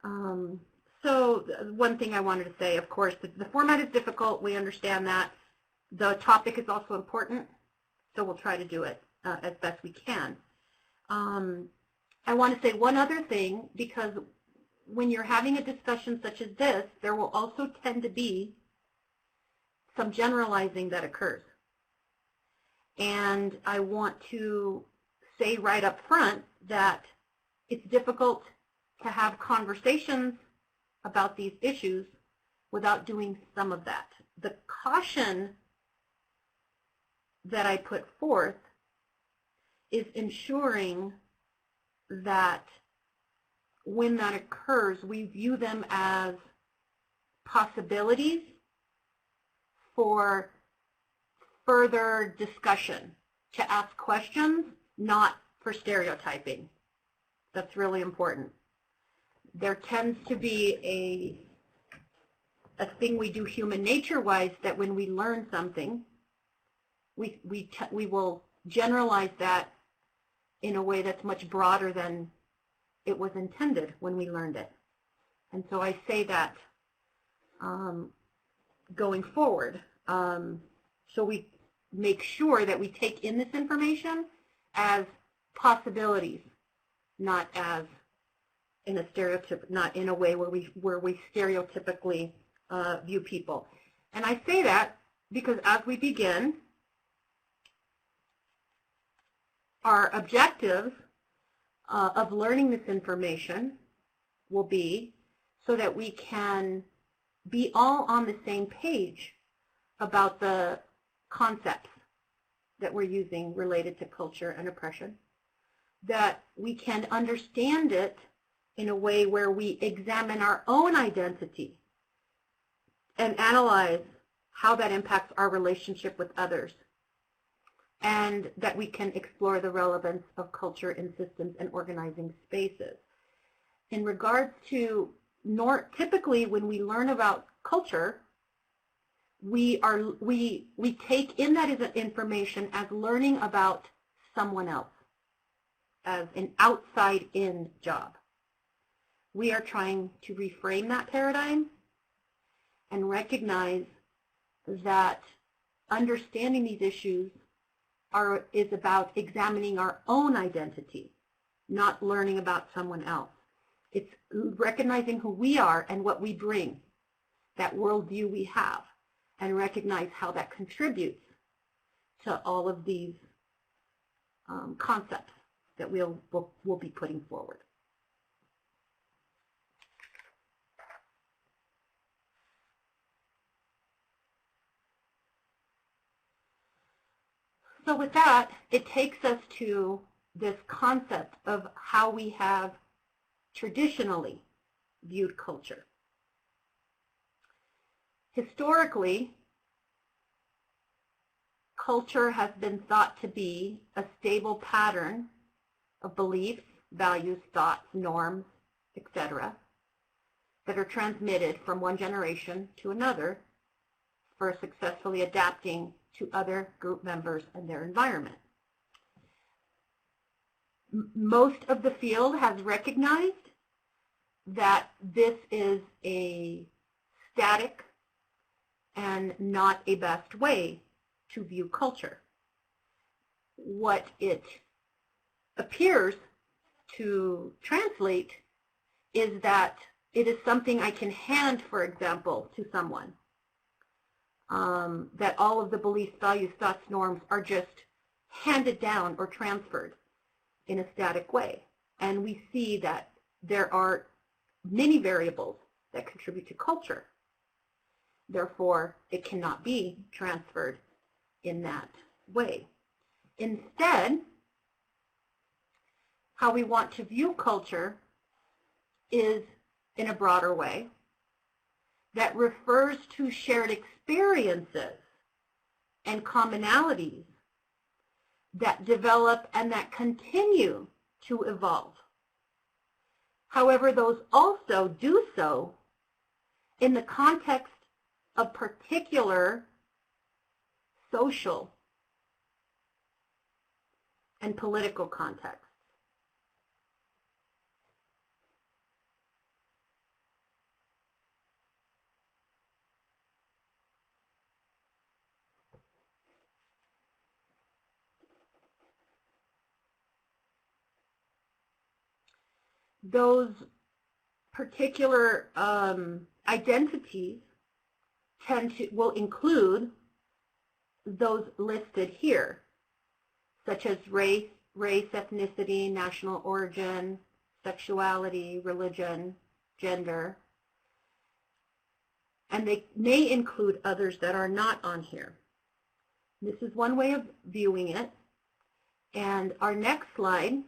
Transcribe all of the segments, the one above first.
So one thing I wanted to say, of course, the format is difficult. We understand that. The topic is also important, so we'll try to do it as best we can. I want to say one other thing, because when you're having a discussion such as this, there will also tend to be some generalizing that occurs. And I want to say right up front that it's difficult to have conversations about these issues without doing some of that. The caution that I put forth is ensuring that when that occurs, we view them as possibilities for further discussion, to ask questions, not for stereotyping. That's really important. There tends to be a thing we do human nature-wise, that when we learn something, we will generalize that in a way that's much broader than it was intended when we learned it. And so I say that going forward. So we make sure that we take in this information as possibilities, not as in a stereotype, not in a way where we stereotypically view people. And I say that because as we begin, our objectives of learning this information will be so that we can be all on the same page about the concepts that we're using related to culture and oppression, that we can understand it in a way where we examine our own identity and analyze how that impacts our relationship with others, and that we can explore the relevance of culture in systems and organizing spaces. In regards to typically when we learn about culture, we take in that as information as learning about someone else, as an outside-in job. We are trying to reframe that paradigm and recognize that understanding these issues is about examining our own identity, not learning about someone else. It's recognizing who we are and what we bring, that worldview we have, and recognize how that contributes to all of these concepts that we'll be putting forward. So with that, it takes us to this concept of how we have traditionally viewed culture. Historically, culture has been thought to be a stable pattern of beliefs, values, thoughts, norms, etc., that are transmitted from one generation to another for successfully adapting to other group members and their environment. Most of the field has recognized that this is a static and not a best way to view culture. What it appears to translate is that it is something I can hand, for example, to someone. That all of the beliefs, values, thoughts, norms are just handed down or transferred in a static way. And we see that there are many variables that contribute to culture. Therefore, it cannot be transferred in that way. Instead, how we want to view culture is in a broader way that refers to shared experiences and commonalities that develop and that continue to evolve. However, those also do so in the context of particular social and political contexts. those particular identities will include those listed here, such as race, ethnicity, national origin, sexuality, religion, gender, and they may include others that are not on here. This is one way of viewing it. And our next slide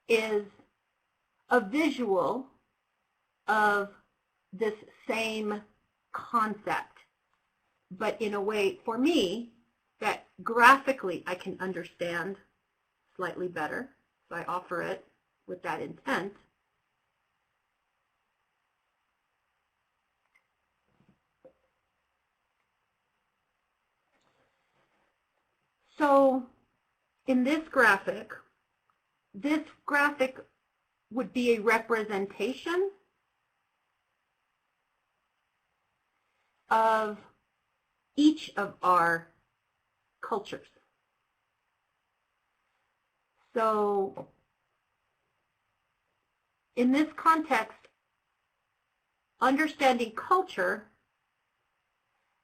is a visual of this same concept, but in a way, for me, that graphically I can understand slightly better. So I offer it with that intent. So in this graphic would be a representation of each of our cultures. So in this context, understanding culture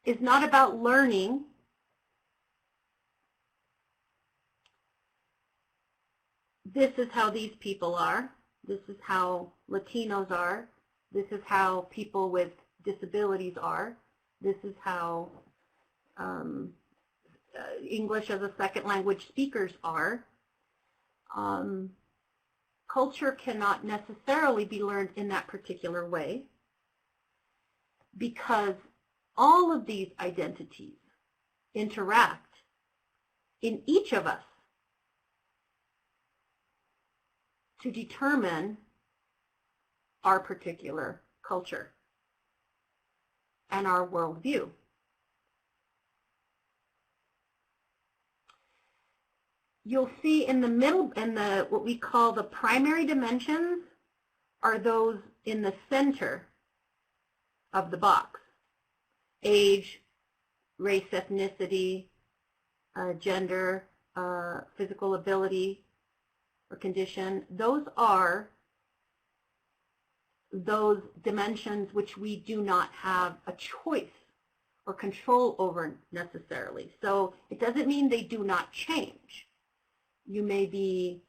is not about learning this is how these people are, this is how Latinos are, this is how people with disabilities are, this is how English as a second language speakers are. Culture cannot necessarily be learned in that particular way because all of these identities interact in each of us to determine our particular culture and our worldview. You'll see in the middle, in the what we call the primary dimensions, are those in the center of the box. Age, race, ethnicity, gender, physical ability or condition. Those are those dimensions which we do not have a choice or control over necessarily. So it doesn't mean they do not change. You may be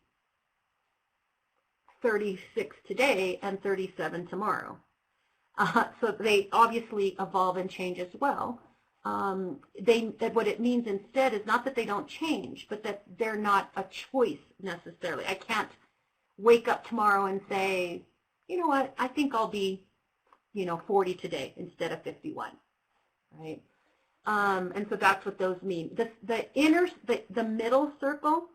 36 today and 37 tomorrow. So they obviously evolve and change as well. What it means instead is not that they don't change, but that they're not a choice necessarily. I can't wake up tomorrow and say, you know what, I think I'll be, 40 today instead of 51, right? And so that's what those mean. The middle circle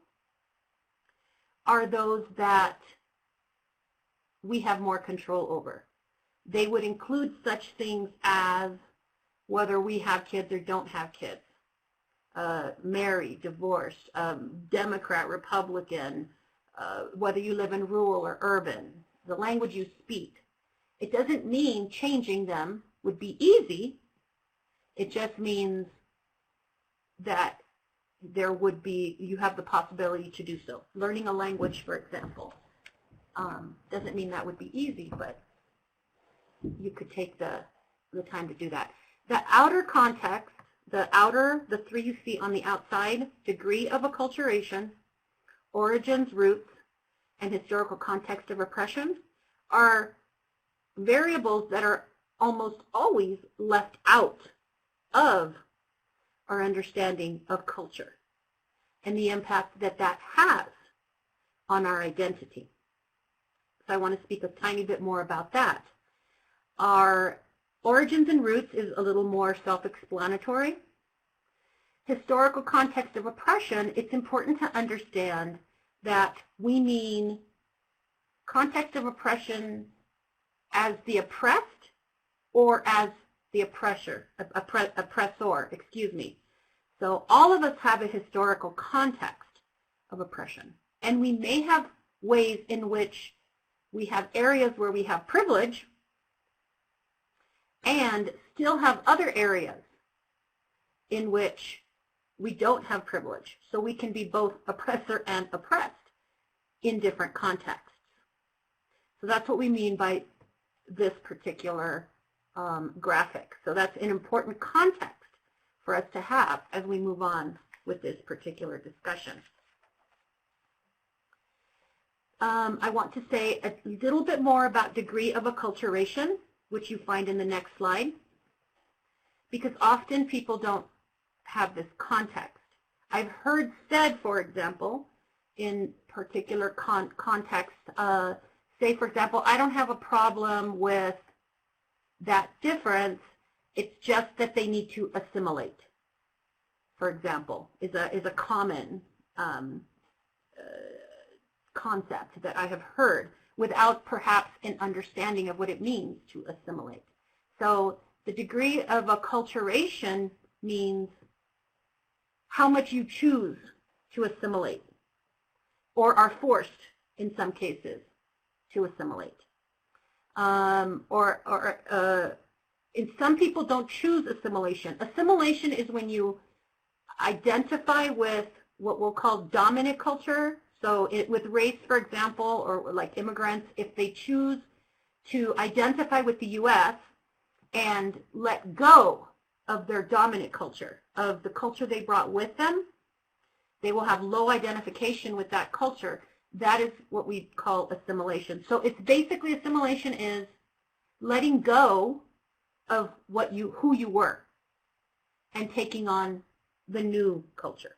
are those that we have more control over. They would include such things as whether we have kids or don't have kids, married, divorced, Democrat, Republican, whether you live in rural or urban, the language you speak. It doesn't mean changing them would be easy. It just means that there would be, you have the possibility to do so. Learning a language, for example, doesn't mean that would be easy, but you could take the time to do that. The outer context, the three you see on the outside, degree of acculturation, origins, roots, and historical context of oppression, are variables that are almost always left out of our understanding of culture and the impact that that has on our identity. So I want to speak a tiny bit more about that. Our origins and roots is a little more self-explanatory. Historical context of oppression, it's important to understand that we mean context of oppression as the oppressed or as the oppressor, excuse me. So all of us have a historical context of oppression. And we may have ways in which we have areas where we have privilege and still have other areas in which we don't have privilege. So we can be both oppressor and oppressed in different contexts. So that's what we mean by this particular graphic. So that's an important context for us to have as we move on with this particular discussion. I want to say a little bit more about degree of acculturation, which you find in the next slide, because often people don't have this context. I've heard said, for example, in particular context, say, for example, I don't have a problem with that difference, it's just that they need to assimilate, for example, is a common concept that I have heard without perhaps an understanding of what it means to assimilate. So the degree of acculturation means how much you choose to assimilate or are forced in some cases to assimilate. And some people don't choose assimilation. Assimilation is when you identify with what we'll call dominant culture. So with race, for example, or like immigrants, if they choose to identify with the U.S. and let go of their dominant culture, of the culture they brought with them, they will have low identification with that culture. That is what we call assimilation. So it's basically, assimilation is letting go of who you were and taking on the new culture.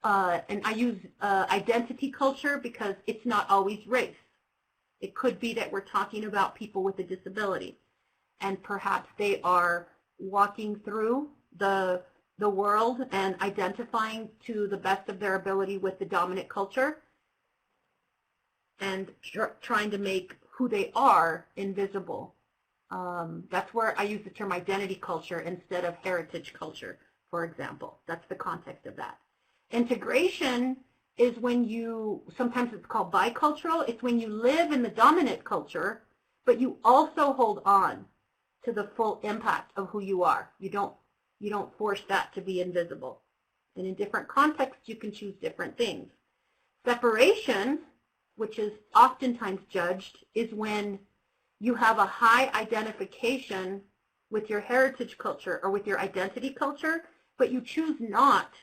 And I use identity culture because it's not always race. It could be that we're talking about people with a disability, and perhaps they are walking through the world and identifying to the best of their ability with the dominant culture and trying to make who they are invisible. That's where I use the term identity culture instead of heritage culture, for example. That's the context of that. Integration is when sometimes it's called bicultural, it's when you live in the dominant culture, but you also hold on to the full impact of who you are. You don't force that to be invisible. And in different contexts, you can choose different things. Separation, which is oftentimes judged, is when you have a high identification with your heritage culture or with your identity culture, but you choose not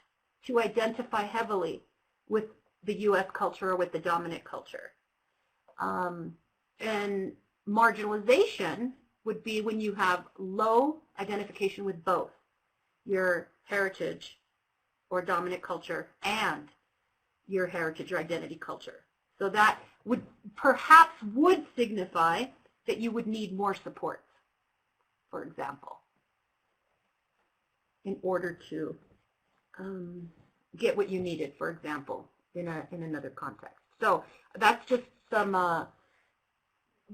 to identify heavily with the U.S. culture or with the dominant culture. And marginalization would be when you have low identification with both your heritage or dominant culture and your heritage or identity culture. So that would perhaps signify that you would need more support, for example, in order to get what you needed, for example, in another context. So that's just some,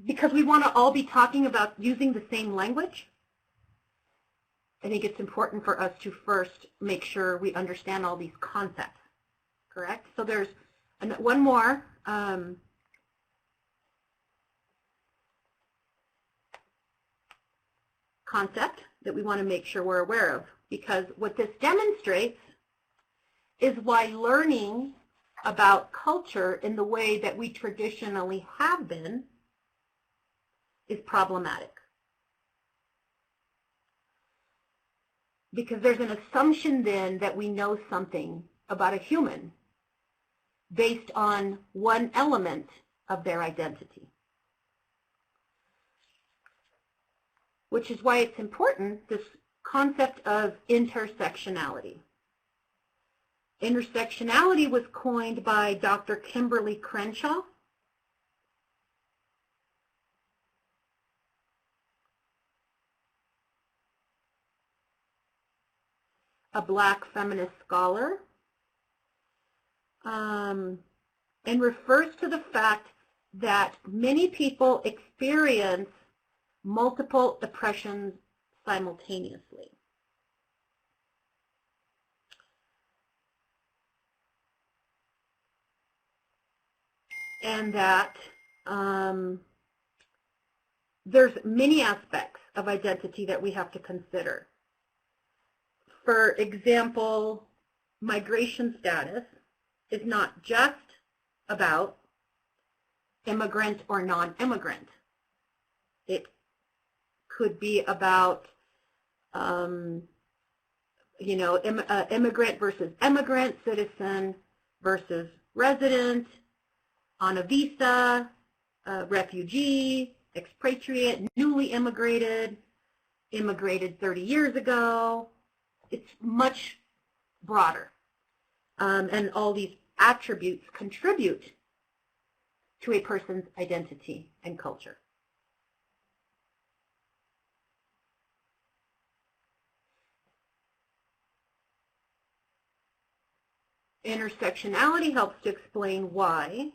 because we want to all be talking about using the same language, I think it's important for us to first make sure we understand all these concepts, correct? So there's one more concept that we want to make sure we're aware of, because what this demonstrates is why learning about culture in the way that we traditionally have been is problematic. Because there's an assumption then that we know something about a human based on one element of their identity. Which is why it's important, this concept of intersectionality. Intersectionality was coined by Dr. Kimberly Crenshaw. A Black feminist scholar, and refers to the fact that many people experience multiple oppressions simultaneously. And that there's many aspects of identity that we have to consider. For example, migration status is not just about immigrant or non-immigrant. It could be about, immigrant versus emigrant, citizen versus resident, on a visa, refugee, expatriate, newly immigrated, immigrated 30 years ago. It's much broader. And all these attributes contribute to a person's identity and culture. Intersectionality helps to explain why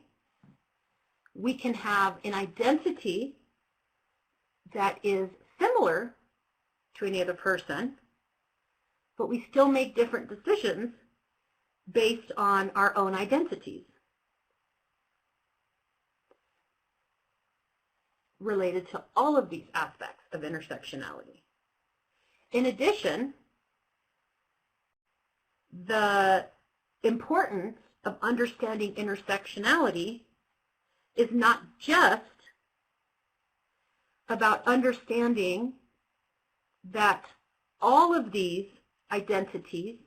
we can have an identity that is similar to any other person, but we still make different decisions based on our own identities related to all of these aspects of intersectionality. In addition, the importance of understanding intersectionality is not just about understanding that all of these identities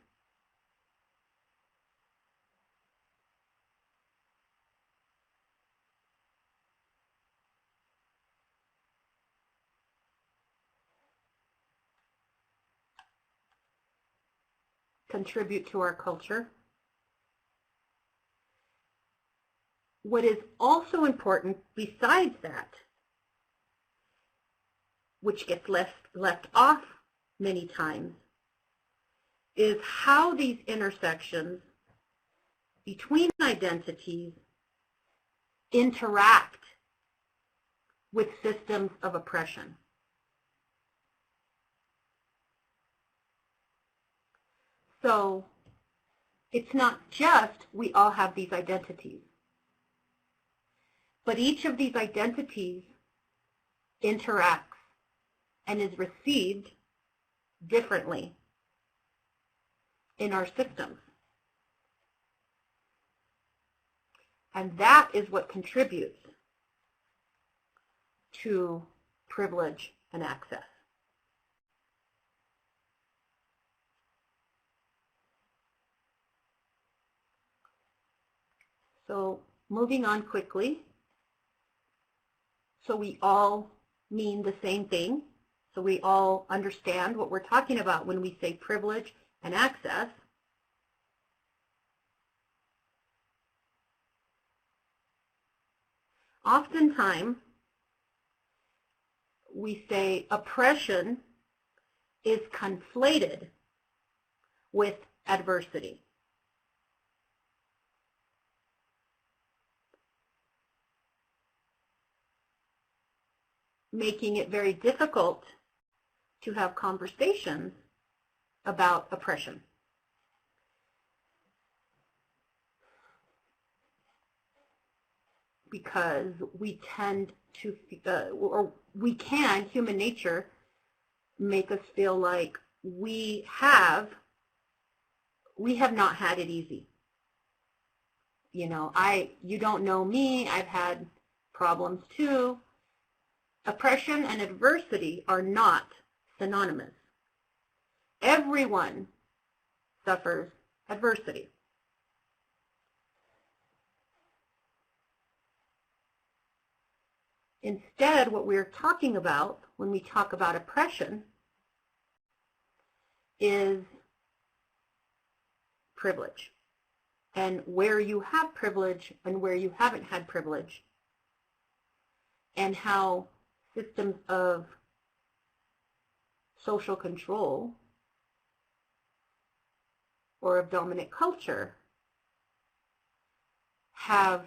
contribute to our culture. What is also important besides that, which gets left off many times, is how these intersections between identities interact with systems of oppression. So it's not just we all have these identities, but each of these identities interacts and is received differently in our systems. And that is what contributes to privilege and access. So moving on quickly, so we all mean the same thing, so we all understand what we're talking about when we say privilege and access. Oftentimes, we say oppression is conflated with adversity. Making it very difficult to have conversations about oppression. Because we tend to, human nature, make us feel like we have not had it easy. You know, you don't know me, I've had problems too. Oppression and adversity are not synonymous. Everyone suffers adversity. Instead, what we're talking about when we talk about oppression is privilege, and where you have privilege and where you haven't had privilege, and how systems of social control or of dominant culture have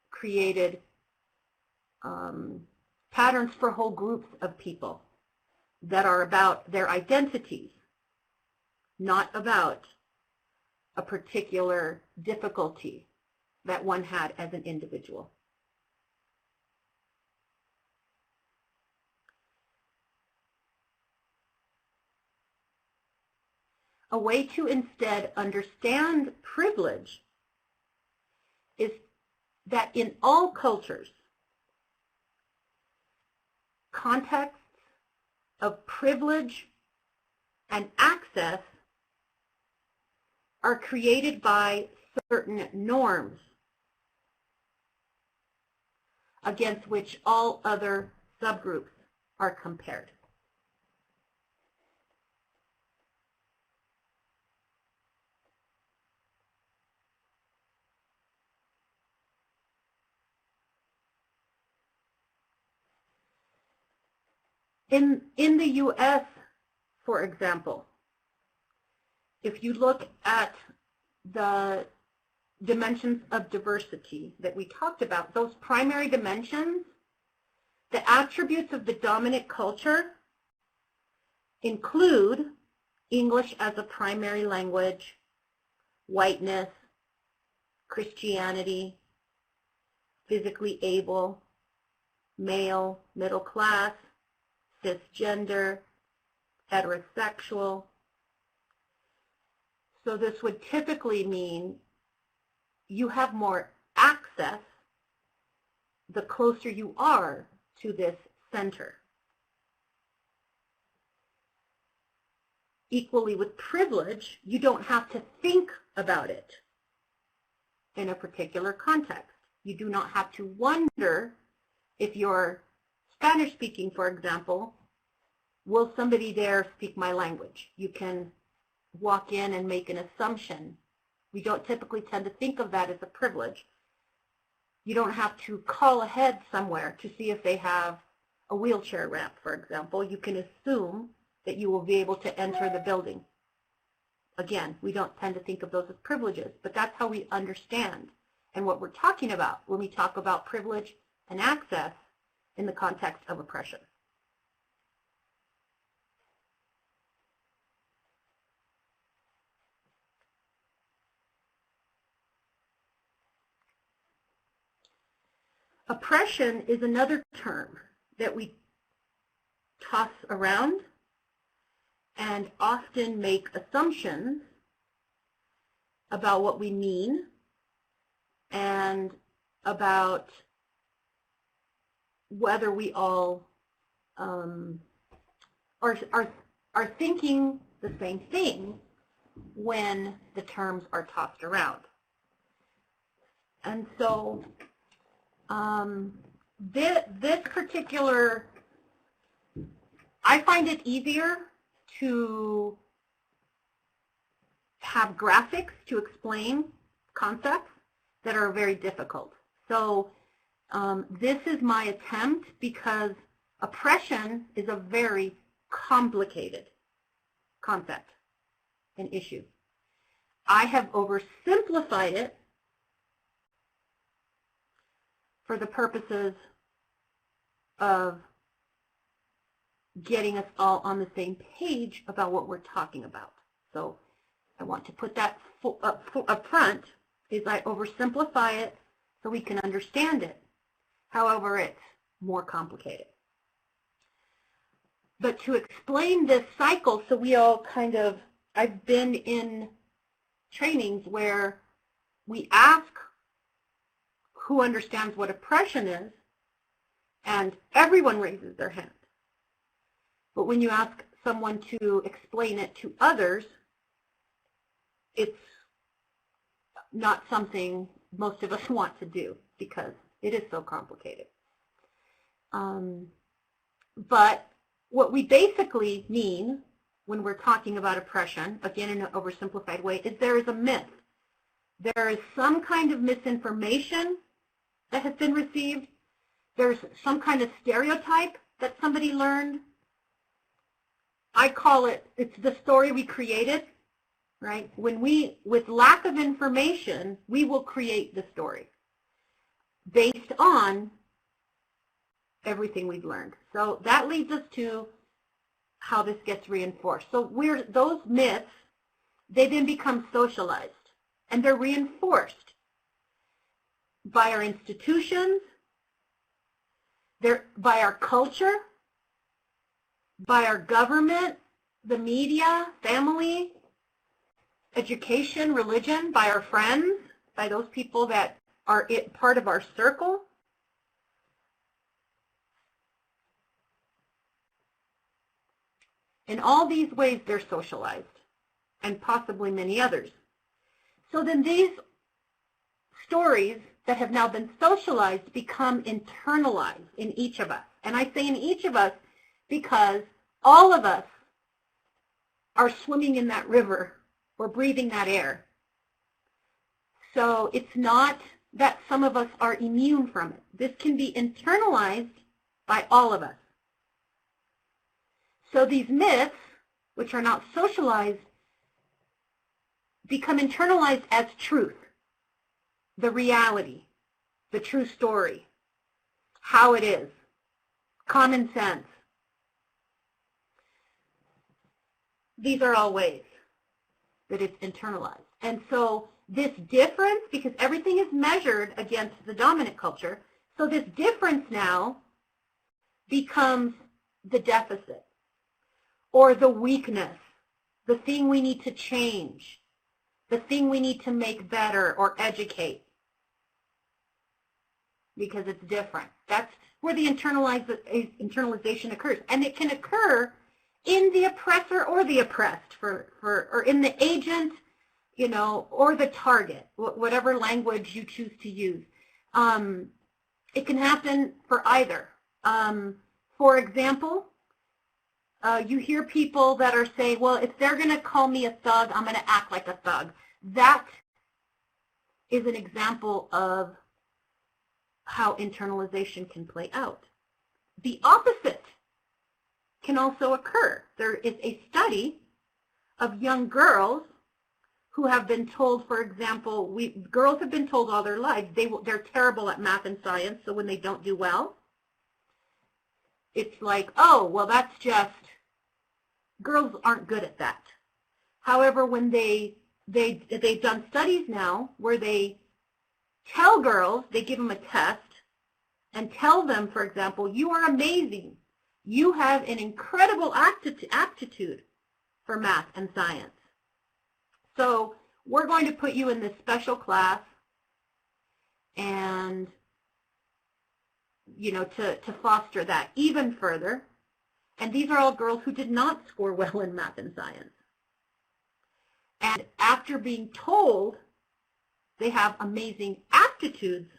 created patterns for whole groups of people that are about their identities, not about a particular difficulty that one had as an individual. A way to instead understand privilege is that in all cultures, contexts of privilege and access are created by certain norms against which all other subgroups are compared. In the U.S., for example, if you look at the dimensions of diversity that we talked about, those primary dimensions, the attributes of the dominant culture include English as a primary language, whiteness, Christianity, physically able, male, middle class, cisgender, heterosexual. So this would typically mean you have more access the closer you are to this center. Equally with privilege, you don't have to think about it in a particular context. You do not have to wonder if you're Spanish speaking, for example, will somebody there speak my language? You can walk in and make an assumption. We don't typically tend to think of that as a privilege. You don't have to call ahead somewhere to see if they have a wheelchair ramp, for example. You can assume that you will be able to enter the building. Again, we don't tend to think of those as privileges, but that's how we understand and what we're talking about when we talk about privilege and access in the context of oppression. Oppression is another term that we toss around and often make assumptions about what we mean and about whether we all are thinking the same thing when the terms are tossed around. And so this particular, I find it easier to have graphics to explain concepts that are very difficult. So this is my attempt because oppression is a very complicated concept and issue. I have oversimplified it for the purposes of getting us all on the same page about what we're talking about. So I want to put that up front, is I oversimplify it so we can understand it. However, it's more complicated. But to explain this cycle, so we all kind of, I've been in trainings where we ask who understands what oppression is, and everyone raises their hand. But when you ask someone to explain it to others, it's not something most of us want to do because it is so complicated. But what we basically mean when we're talking about oppression, again in an oversimplified way, is there is a myth. There is some kind of misinformation that has been received. There's some kind of stereotype that somebody learned. I call it, it's the story we created, right? With lack of information, we will create the story based on everything we've learned. So that leads us to how this gets reinforced. So those myths, they then become socialized, and they're reinforced by our institutions, by our culture, by our government, the media, family, education, religion, by our friends, by those people that are part of our circle. In all these ways, they're socialized, and possibly many others. So then these stories that have now been socialized become internalized in each of us. And I say in each of us because all of us are swimming in that river or breathing that air. So it's not that some of us are immune from it. This can be internalized by all of us. So these myths, which are not socialized, become internalized as truth, the reality, the true story, how it is, common sense. These are all ways that it's internalized. And so this difference, because everything is measured against the dominant culture, so this difference now becomes the deficit or the weakness, the thing we need to change, the thing we need to make better or educate, because it's different. That's where the internalization occurs. And it can occur in the oppressor or the oppressed, or in the agent, you know, or the target, whatever language you choose to use. It can happen for either. For example, you hear people that are saying, well, if they're going to call me a thug, I'm going to act like a thug. That is an example of how internalization can play out. The opposite can also occur. There is a study of young girls who have been told, for example, girls have been told all their lives they're terrible at math and science, so when they don't do well, it's like, oh, well, that's just, girls aren't good at that. However, when they've done studies now where they tell girls, they give them a test and tell them, for example, you are amazing. You have an incredible aptitude for math and science. So we're going to put you in this special class and, you know, to foster that even further. And these are all girls who did not score well in math and science. And after being told they have amazing aptitudes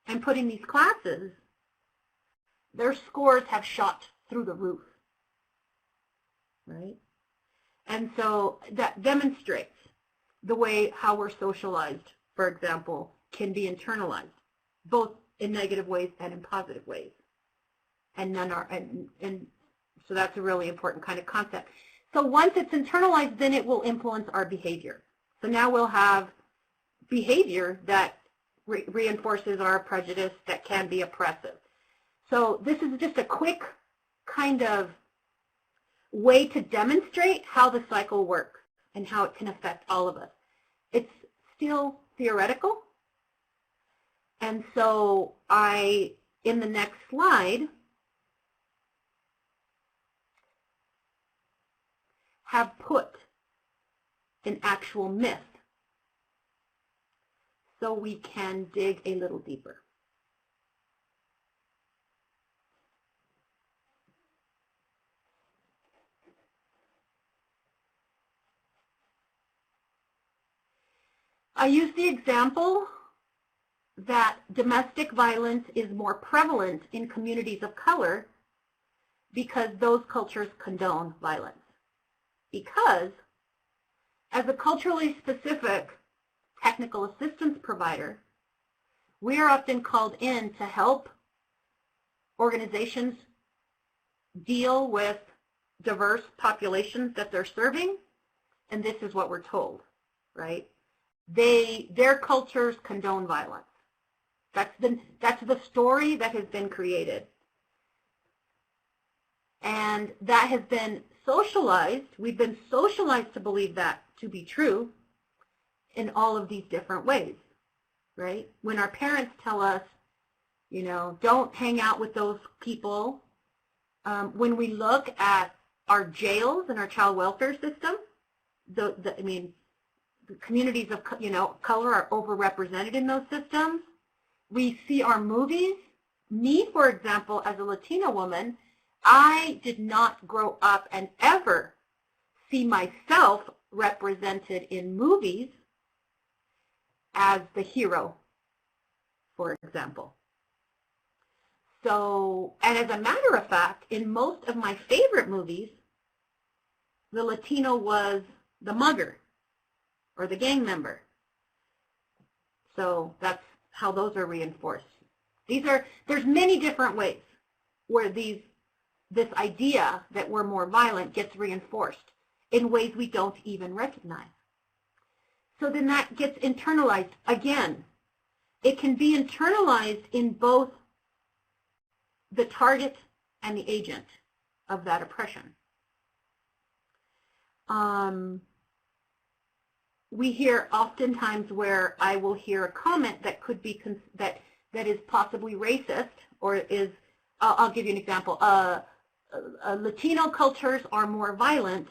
and put in these classes, their scores have shot through the roof, right? And so that demonstrates the way how we're socialized, for example, can be internalized, both in negative ways and in positive ways. And none are, and so that's a really important kind of concept. So once it's internalized, then it will influence our behavior. So now we'll have behavior that reinforces our prejudice that can be oppressive. So this is just a quick kind of way to demonstrate how the cycle works and how it can affect all of us. It's still theoretical. And so in the next slide, have put an actual myth so we can dig a little deeper. I use the example that domestic violence is more prevalent in communities of color because those cultures condone violence. Because as a culturally specific technical assistance provider, we are often called in to help organizations deal with diverse populations that they're serving, and this is what we're told, right? Their cultures condone violence. That's the story that has been created. And that has been socialized. We've been socialized to believe that to be true in all of these different ways, right? When our parents tell us, you know, don't hang out with those people, when we look at our jails and our child welfare system, I mean, communities of, color are overrepresented in those systems. We see our movies. Me, for example, as a Latina woman, I did not grow up and ever see myself represented in movies as the hero, for example. So, and as a matter of fact, in most of my favorite movies, the Latino was the mugger or the gang member. So that's how those are reinforced. There's many different ways where this idea that we're more violent gets reinforced in ways we don't even recognize. So then that gets internalized. Again, it can be internalized in both the target and the agent of that oppression. We hear oftentimes where I will hear a comment that could be that is possibly racist, or is, I'll give you an example. Latino cultures are more violent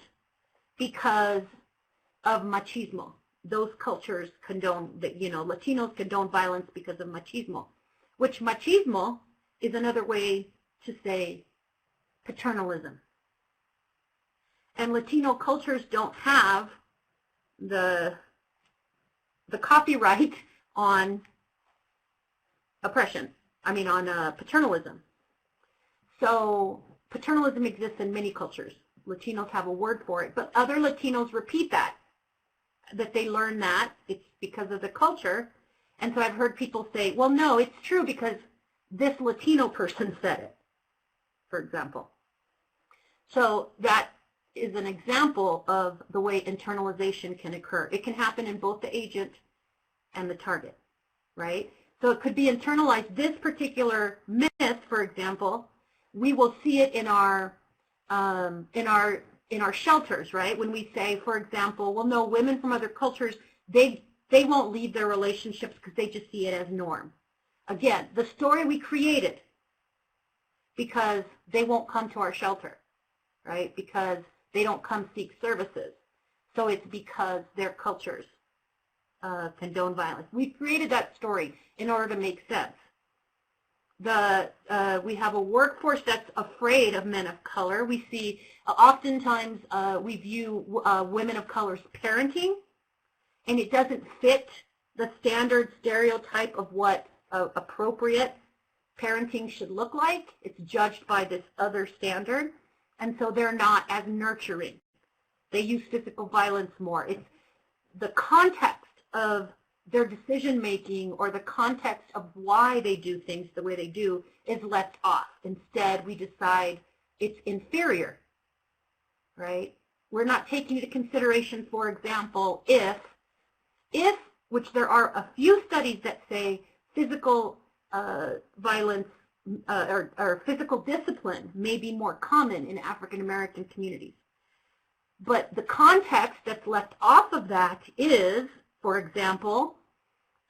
because of machismo. Those cultures condone, Latinos condone violence because of machismo, which machismo is another way to say paternalism. And Latino cultures don't have the copyright on oppression, on paternalism. So paternalism exists in many cultures. Latinos have a word for it, but other Latinos repeat that they learn that it's because of the culture. And so I've heard people say, well, no, it's true because this Latino person said it, for example. So that is an example of the way internalization can occur. It can happen in both the agent and the target, right? So it could be internalized. This particular myth, for example, we will see it in our shelters, right? When we say, for example, well, no, women from other cultures, they won't leave their relationships because they just see it as norm. Again, the story we created because they won't come to our shelter, right? Because they don't come seek services. So it's because their cultures condone violence. We created that story in order to make sense. We have a workforce that's afraid of men of color. We see oftentimes we view women of color's parenting, and it doesn't fit the standard stereotype of what appropriate parenting should look like. It's judged by this other standard, and so they're not as nurturing. They use physical violence more. It's the context of their decision-making or the context of why they do things the way they do is left off. Instead, we decide it's inferior, right? We're not taking into consideration, for example, if, which there are a few studies that say physical violence or physical discipline may be more common in African American communities. But the context that's left off of that is, for example,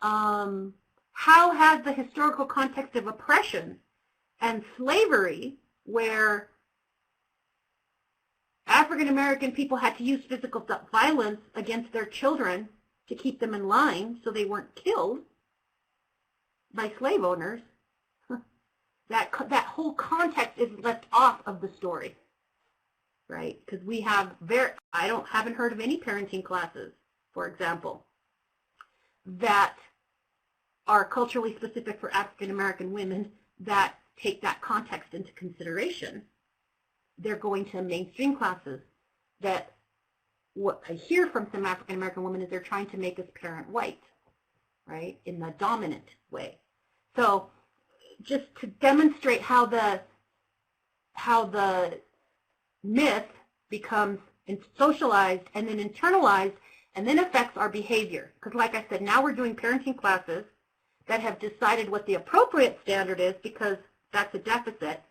how has the historical context of oppression and slavery, where African American people had to use physical violence against their children to keep them in line so they weren't killed by slave owners, that whole context is left off of the story, right? Because we have I haven't heard of any parenting classes, for example, that are culturally specific for African American women that take that context into consideration. They're going to mainstream classes that what I hear from some African American women is they're trying to make us parent white, right, in the dominant way. So just to demonstrate how the myth becomes socialized and then internalized and then affects our behavior. Because like I said, now we're doing parenting classes that have decided what the appropriate standard is because that's a deficit,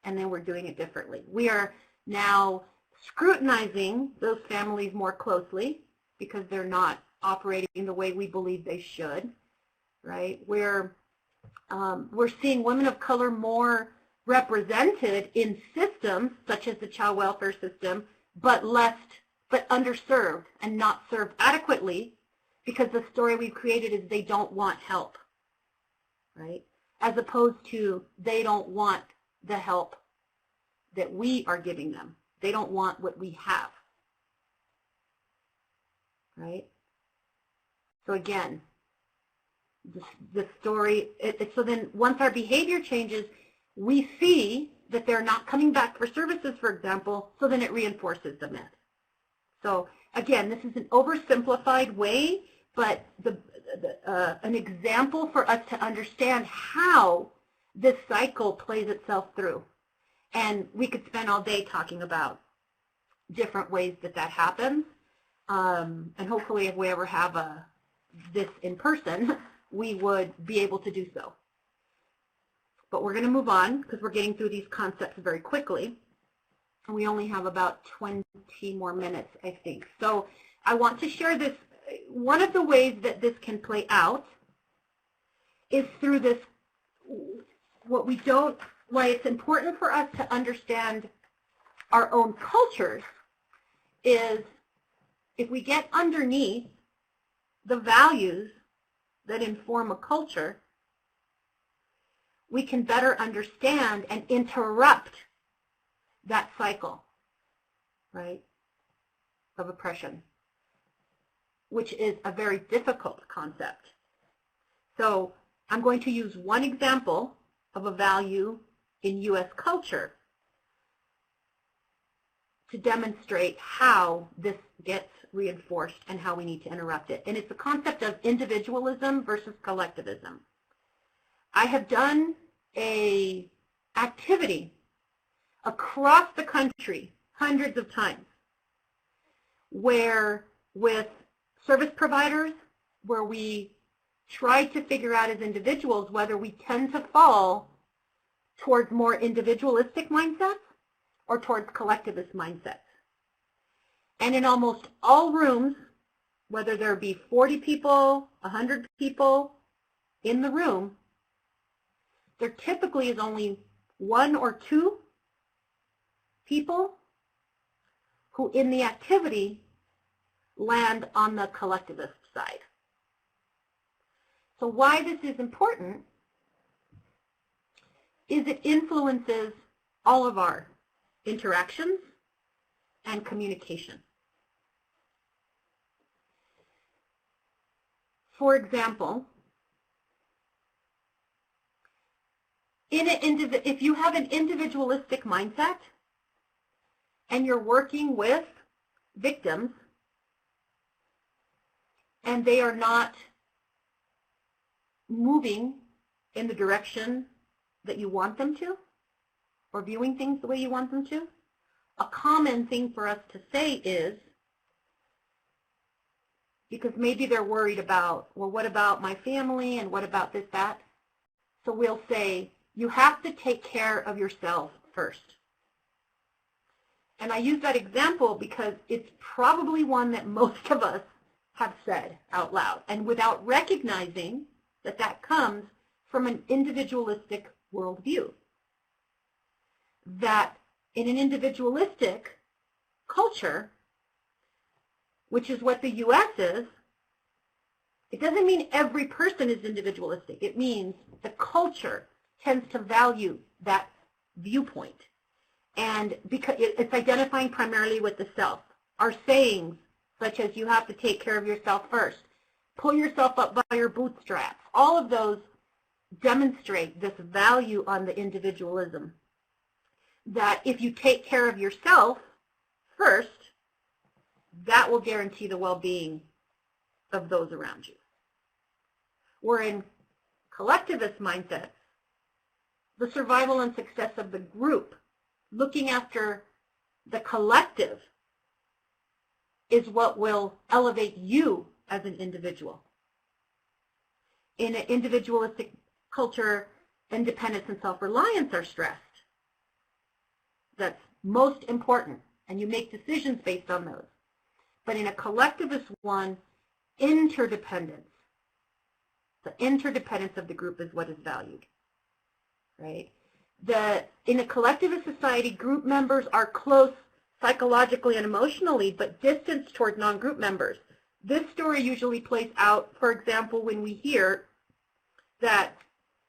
and then we're doing it differently. We are now scrutinizing those families more closely because they're not operating the way we believe they should, right? We're seeing women of color more represented in systems such as the child welfare system, but underserved and not served adequately because the story we've created is they don't want help, right? As opposed to they don't want the help that we are giving them. They don't want what we have, right? So again, the story, so then once our behavior changes, we see that they're not coming back for services, for example, so then it reinforces the myth. So again, this is an oversimplified way, but an example for us to understand how this cycle plays itself through. And we could spend all day talking about different ways that that happens. And hopefully if we ever have this in person, we would be able to do so. But we're going to move on because we're getting through these concepts very quickly. And we only have about 20 more minutes, I think. So I want to share this. One of the ways that this can play out is through this, why it's important for us to understand our own cultures is if we get underneath the values that inform a culture, we can better understand and interrupt that cycle, right, of oppression, which is a very difficult concept. So I'm going to use one example of a value in U.S. culture to demonstrate how this gets reinforced and how we need to interrupt it. And it's the concept of individualism versus collectivism. I have done an activity across the country hundreds of times where with service providers, where we try to figure out as individuals whether we tend to fall towards more individualistic mindsets or towards collectivist mindsets. And in almost all rooms, whether there be 40 people, 100 people in the room, there typically is only one or two people who in the activity land on the collectivist side. So why this is important is it influences all of our interactions and communication. For example, if you have an individualistic mindset and you're working with victims and they are not moving in the direction that you want them to, or viewing things the way you want them to, a common thing for us to say is, because maybe they're worried about, well, what about my family and what about this, that? So we'll say, you have to take care of yourself first. And I use that example because it's probably one that most of us have said out loud, and without recognizing that that comes from an individualistic worldview. That in an individualistic culture, which is what the U.S. is, it doesn't mean every person is individualistic. It means the culture tends to value that viewpoint. And because it's identifying primarily with the self. Our sayings, such as you have to take care of yourself first, pull yourself up by your bootstraps, all of those demonstrate this value on the individualism. That if you take care of yourself first, that will guarantee the well-being of those around you. We're in collectivist mindsets, the survival and success of the group, looking after the collective, is what will elevate you as an individual. In an individualistic culture, independence and self-reliance are stressed. That's most important, and you make decisions based on those. But in a collectivist one, interdependence. The interdependence of the group is what is valued, right? In a collectivist society, group members are close psychologically and emotionally, but distanced toward non-group members. This story usually plays out, for example, when we hear that,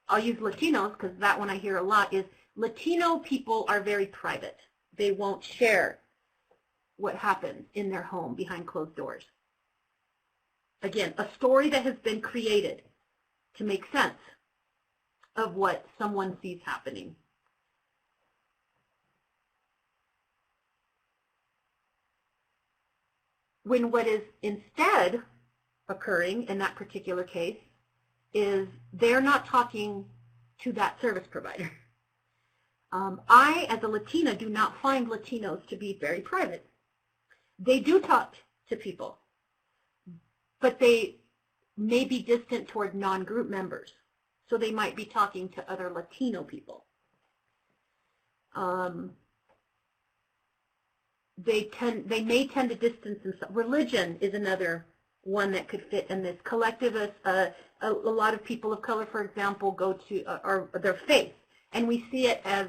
I'll use Latinos because that one I hear a lot, is Latino people are very private. They won't share what happens in their home behind closed doors. Again, a story that has been created to make sense of what someone sees happening. When what is instead occurring in that particular case is they're not talking to that service provider. I, as a Latina, do not find Latinos to be very private. They do talk to people, but they may be distant toward non-group members. So they might be talking to other Latino people. They may tend to distance themselves. Religion is another one that could fit in this. Collectivists, a lot of people of color, for example, go to or their faith, and we see it as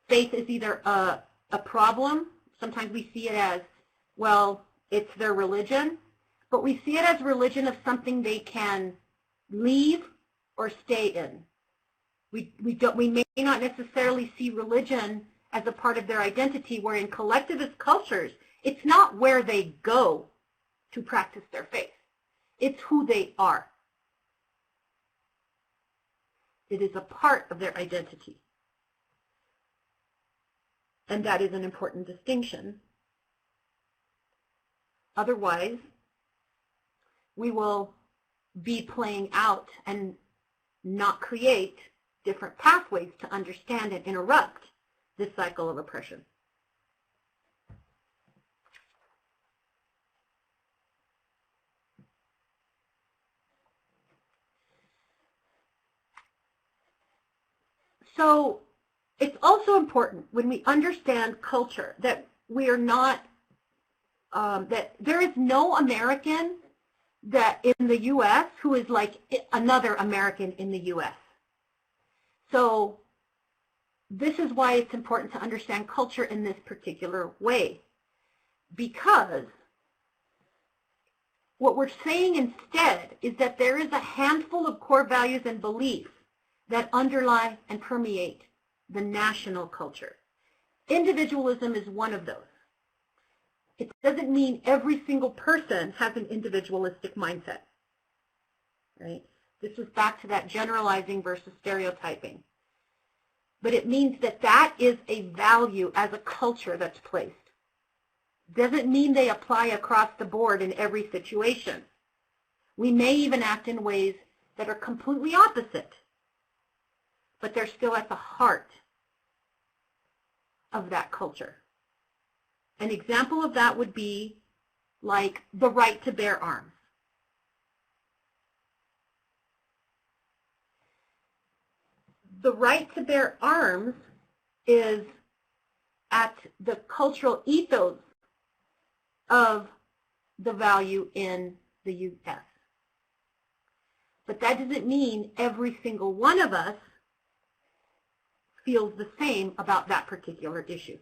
faith is either a problem. Sometimes we see it as, well, it's their religion, but we see it as religion of something they can leave or stay in. We may not necessarily see religion as a part of their identity, where in collectivist cultures, it's not where they go to practice their faith. It's who they are. It is a part of their identity. And that is an important distinction. Otherwise, we will be playing out and not create different pathways to understand and interrupt this cycle of oppression. So it's also important when we understand culture that we are not, that there is no American that in the U.S. who is like another American in the U.S. So this is why it's important to understand culture in this particular way, because what we're saying instead is that there is a handful of core values and beliefs that underlie and permeate the national culture. Individualism is one of those. It doesn't mean every single person has an individualistic mindset, right? This is back to that generalizing versus stereotyping. But it means that that is a value as a culture that's placed. Doesn't mean they apply across the board in every situation. We may even act in ways that are completely opposite, but they're still at the heart of that culture. An example of that would be like the right to bear arms. The right to bear arms is at the cultural ethos of the value in the U.S. But that doesn't mean every single one of us feels the same about that particular issue.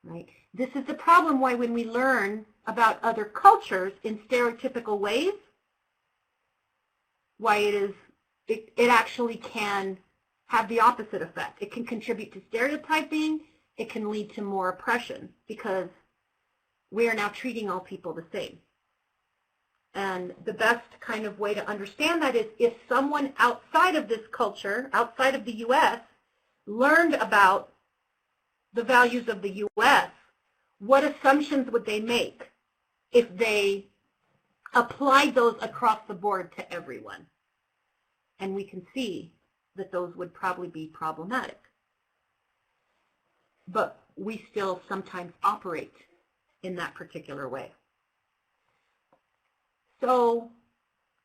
Right? This is the problem why when we learn about other cultures in stereotypical ways, why it actually can have the opposite effect. It can contribute to stereotyping. It can lead to more oppression because we are now treating all people the same. And the best kind of way to understand that is if someone outside of this culture, outside of the U.S., learned about the values of the U.S., what assumptions would they make if they applied those across the board to everyone? And we can see that those would probably be problematic. But we still sometimes operate in that particular way. So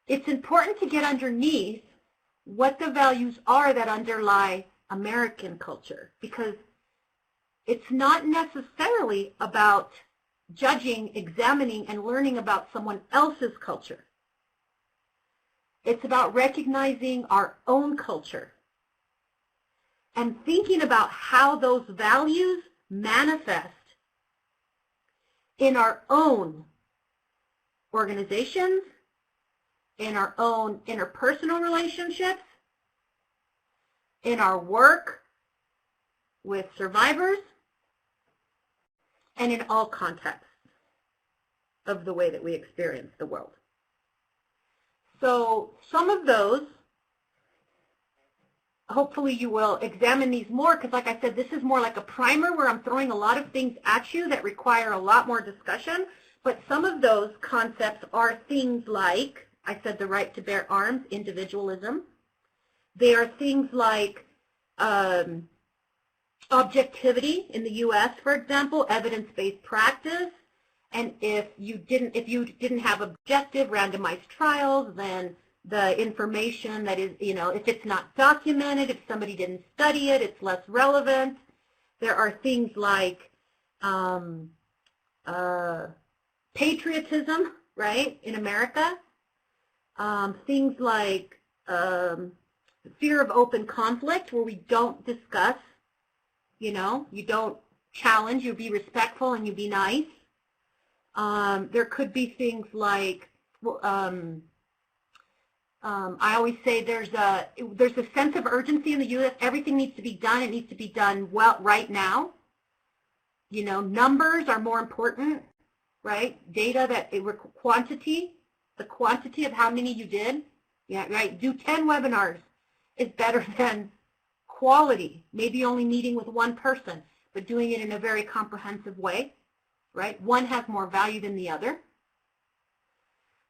it's important to get underneath what the values are that underlie American culture, because it's not necessarily about judging, examining, and learning about someone else's culture. It's about recognizing our own culture and thinking about how those values manifest in our own organizations, in our own interpersonal relationships, in our work with survivors, and in all contexts of the way that we experience the world. So some of those, hopefully you will examine these more, because like I said, this is more like a primer where I'm throwing a lot of things at you that require a lot more discussion. But some of those concepts are things like, I said, the right to bear arms, individualism. They are things like objectivity in the U.S., for example, evidence-based practice. And if you didn't have objective randomized trials, then the information that is, if it's not documented, if somebody didn't study it, it's less relevant. There are things like patriotism, right, in America. Things like fear of open conflict, where we don't discuss, you don't challenge, you be respectful and you be nice. There could be things like, I always say there's a sense of urgency in the U.S. Everything needs to be done. It needs to be done well right now. Numbers are more important, right? Data quantity, the quantity of how many you did. Yeah, right. Do 10 webinars is better than quality. Maybe only meeting with one person, but doing it in a very comprehensive way, right? One has more value than the other.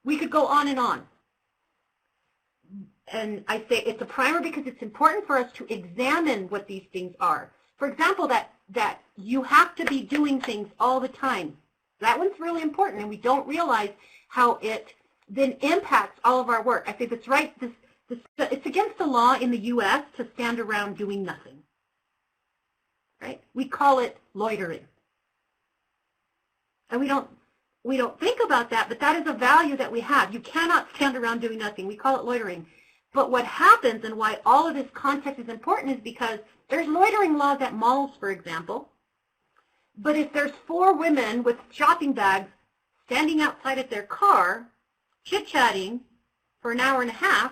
We could go on and on. And I say it's a primer because it's important for us to examine what these things are. For example, that you have to be doing things all the time. That one's really important, and we don't realize how it then impacts all of our work. I say that's right. It's against the law in the U.S. to stand around doing nothing. Right? We call it loitering. And we don't think about that, but that is a value that we have. You cannot stand around doing nothing. We call it loitering. But what happens and why all of this context is important is because there's loitering laws at malls, for example. But if there's 4 women with shopping bags standing outside of their car, chit-chatting for an hour and a half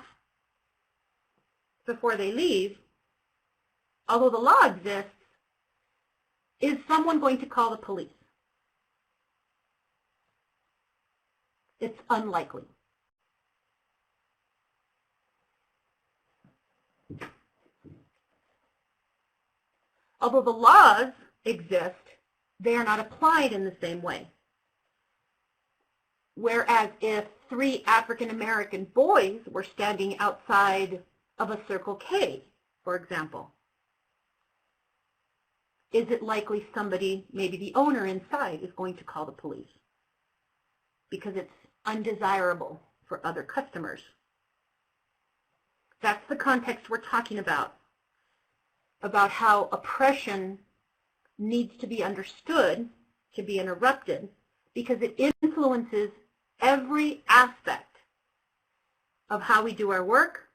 before they leave, although the law exists, is someone going to call the police? It's unlikely. Although the laws exist, they are not applied in the same way. Whereas if 3 African American boys were standing outside of a Circle K, for example, is it likely somebody, maybe the owner inside, is going to call the police because it's undesirable for other customers? That's the context we're talking about how oppression needs to be understood, to be interrupted, because it influences every aspect of how we do our work,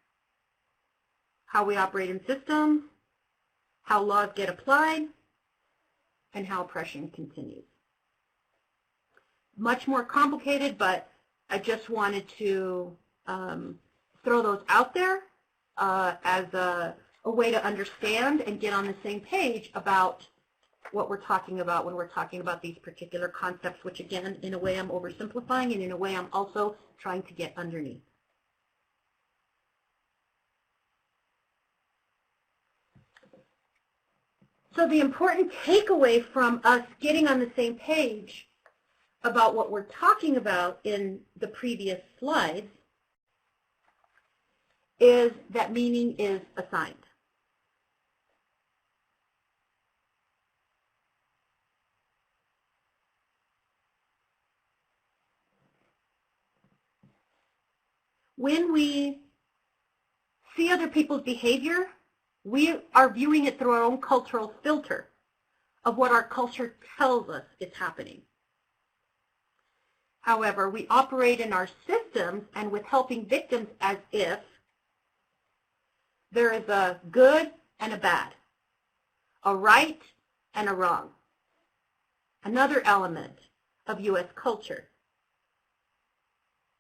how we operate in systems, how laws get applied, and how oppression continues. Much more complicated, but I just wanted to throw those out there as a way to understand and get on the same page about what we're talking about when we're talking about these particular concepts, which again, in a way I'm oversimplifying, and in a way I'm also trying to get underneath. So the important takeaway from us getting on the same page about what we're talking about in the previous slides is that meaning is assigned. When we see other people's behavior, we are viewing it through our own cultural filter of what our culture tells us is happening. However, we operate in our systems and with helping victims as if there is a good and a bad, a right and a wrong. Another element of U.S. culture.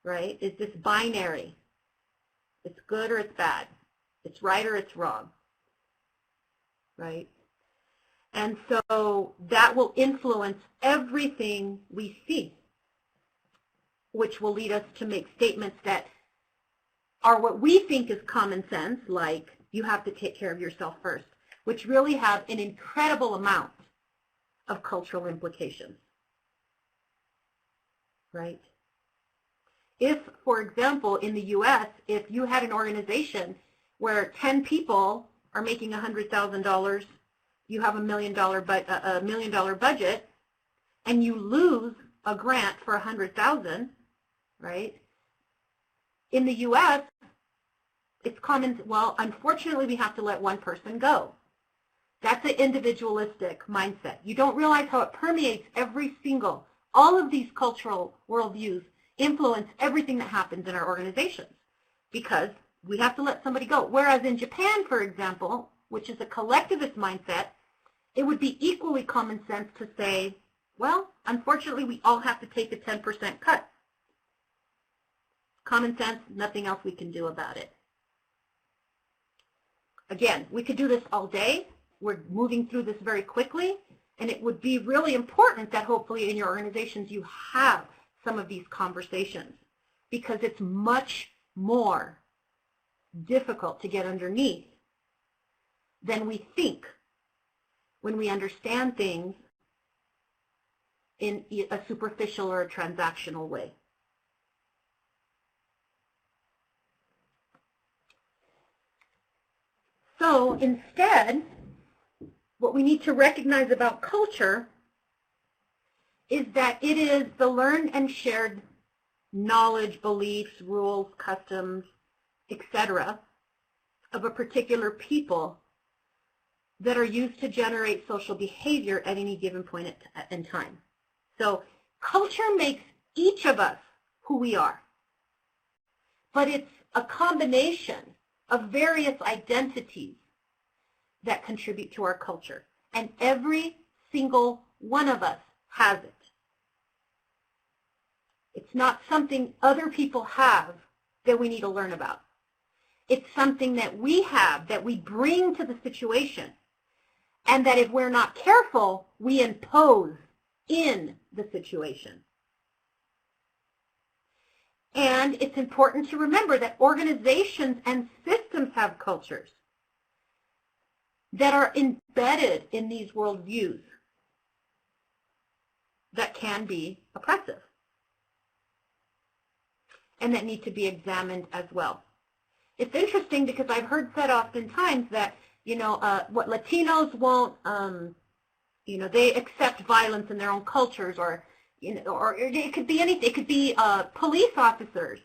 right? Is this binary. It's good or it's bad. It's right or it's wrong, right? And so that will influence everything we see, which will lead us to make statements that are what we think is common sense, like you have to take care of yourself first, which really have an incredible amount of cultural implications, right? If, for example, in the U.S., if you had an organization where 10 people are making $100,000, you have $1 million budget, and you lose a grant for $100,000, right? In the U.S., it's common, well, unfortunately, we have to let one person go. That's an individualistic mindset. You don't realize how it permeates all of these cultural worldviews influence everything that happens in our organizations because we have to let somebody go. Whereas in Japan, for example, which is a collectivist mindset, it would be equally common sense to say, well, unfortunately, we all have to take a 10% cut. Common sense, nothing else we can do about it. Again, we could do this all day. We're moving through this very quickly, and it would be really important that hopefully in your organizations you have some of these conversations because it's much more difficult to get underneath than we think when we understand things in a superficial or a transactional way. So instead, what we need to recognize about culture is that it is the learned and shared knowledge, beliefs, rules, customs, etc. of a particular people that are used to generate social behavior at any given point in time. So culture makes each of us who we are, but it's a combination of various identities that contribute to our culture, and every single one of us has it. It's not something other people have that we need to learn about. It's something that we have, that we bring to the situation, and that if we're not careful, we impose in the situation. And it's important to remember that organizations and systems have cultures that are embedded in these worldviews that can be oppressive and that need to be examined as well. It's interesting because I've heard said oftentimes that, what Latinos won't, they accept violence in their own cultures, or it could be anything. It could be police officers,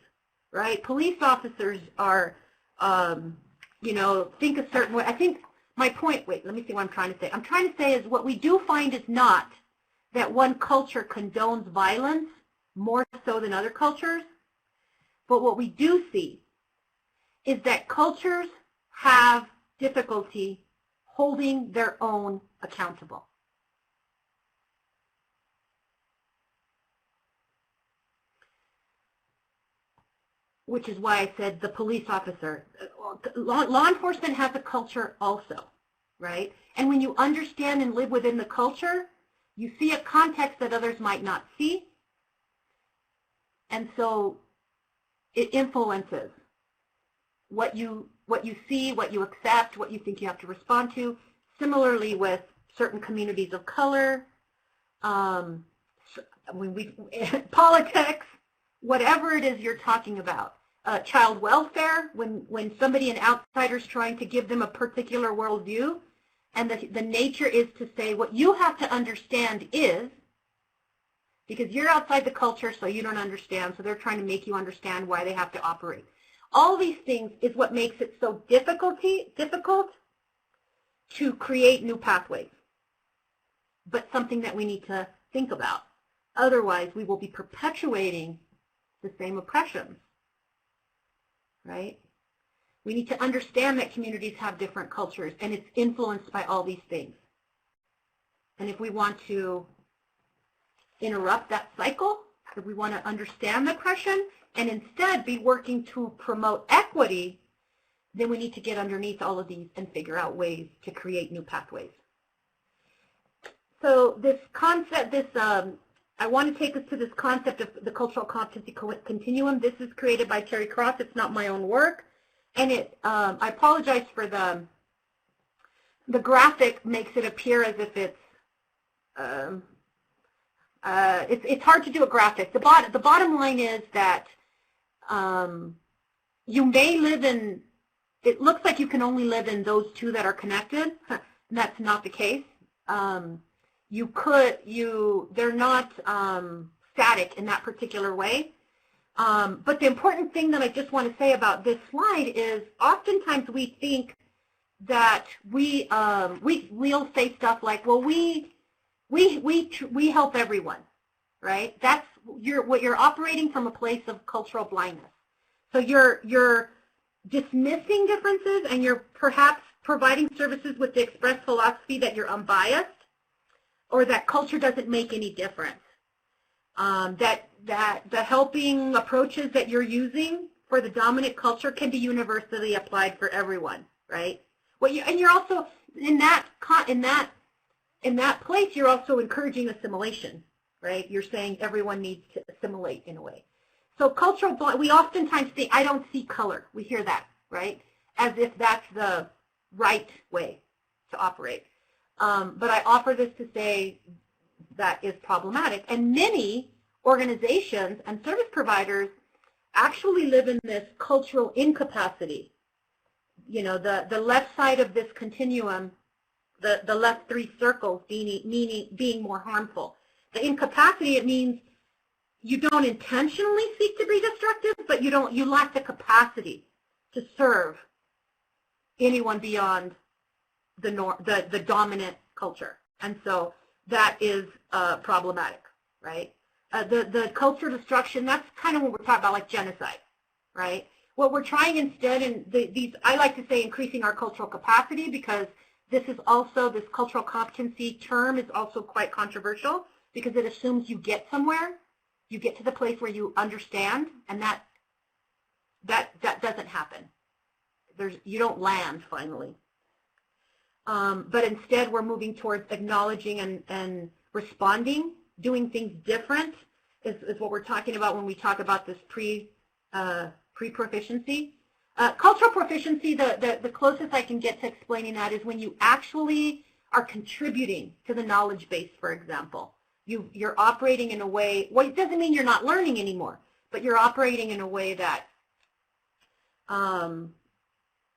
right? Police officers are, think a certain way. I think my point, wait, let me see what I'm trying to say. I'm trying to say is what we do find is not that one culture condones violence more so than other cultures, but what we do see is that cultures have difficulty holding their own accountable. Which is why I said the police officer. Law enforcement has a culture also, right? And when you understand and live within the culture, you see a context that others might not see. And so it influences what you see, what you accept, what you think you have to respond to. Similarly with certain communities of color, politics, whatever it is you're talking about. Child welfare, when somebody, an outsider, is trying to give them a particular worldview, and the nature is to say what you have to understand is, because you're outside the culture so you don't understand, so they're trying to make you understand why they have to operate. All these things is what makes it so difficult to create new pathways, but something that we need to think about. Otherwise, we will be perpetuating the same oppressions, right? We need to understand that communities have different cultures, and it's influenced by all these things. And if we want to interrupt that cycle, if we want to understand the oppression and instead be working to promote equity, then we need to get underneath all of these and figure out ways to create new pathways. So this concept, I want to take us to this concept of the cultural competency continuum. This is created by Terry Cross. It's not my own work. And I apologize for the graphic makes it appear as if it's hard to do a graphic. The bottom line is that you may live in, it looks like you can only live in those two that are connected. That's not the case. They're not static in that particular way. But the important thing that I just want to say about this slide is oftentimes we think that we'll say stuff like, well, we help everyone, right? That's what you're operating from a place of cultural blindness. So you're dismissing differences, and you're perhaps providing services with the express philosophy that you're unbiased, or that culture doesn't make any difference. That the helping approaches that you're using for the dominant culture can be universally applied for everyone, right? And you're also in that place, you're also encouraging assimilation, right? You're saying everyone needs to assimilate in a way. So cultural, we oftentimes think, I don't see color. We hear that, right? As if that's the right way to operate. But I offer this to say that is problematic. And many organizations and service providers actually live in this cultural incapacity. You know, the left side of this continuum, the left three circles being more harmful. The incapacity, it means you don't intentionally seek to be destructive, but you lack the capacity to serve anyone beyond the dominant culture. And so that is problematic, right? The culture destruction, that's kind of what we're talking about, like genocide, right? What we're trying instead, and I like to say increasing our cultural capacity, because this cultural competency term is also quite controversial, because it assumes you get somewhere, you get to the place where you understand, and that doesn't happen. You don't land finally. But instead we're moving towards acknowledging and responding, doing things different is what we're talking about when we talk about this pre-proficiency. Cultural proficiency, the closest I can get to explaining that is when you actually are contributing to the knowledge base, for example. You're operating in a way, well, it doesn't mean you're not learning anymore, but you're operating in a way that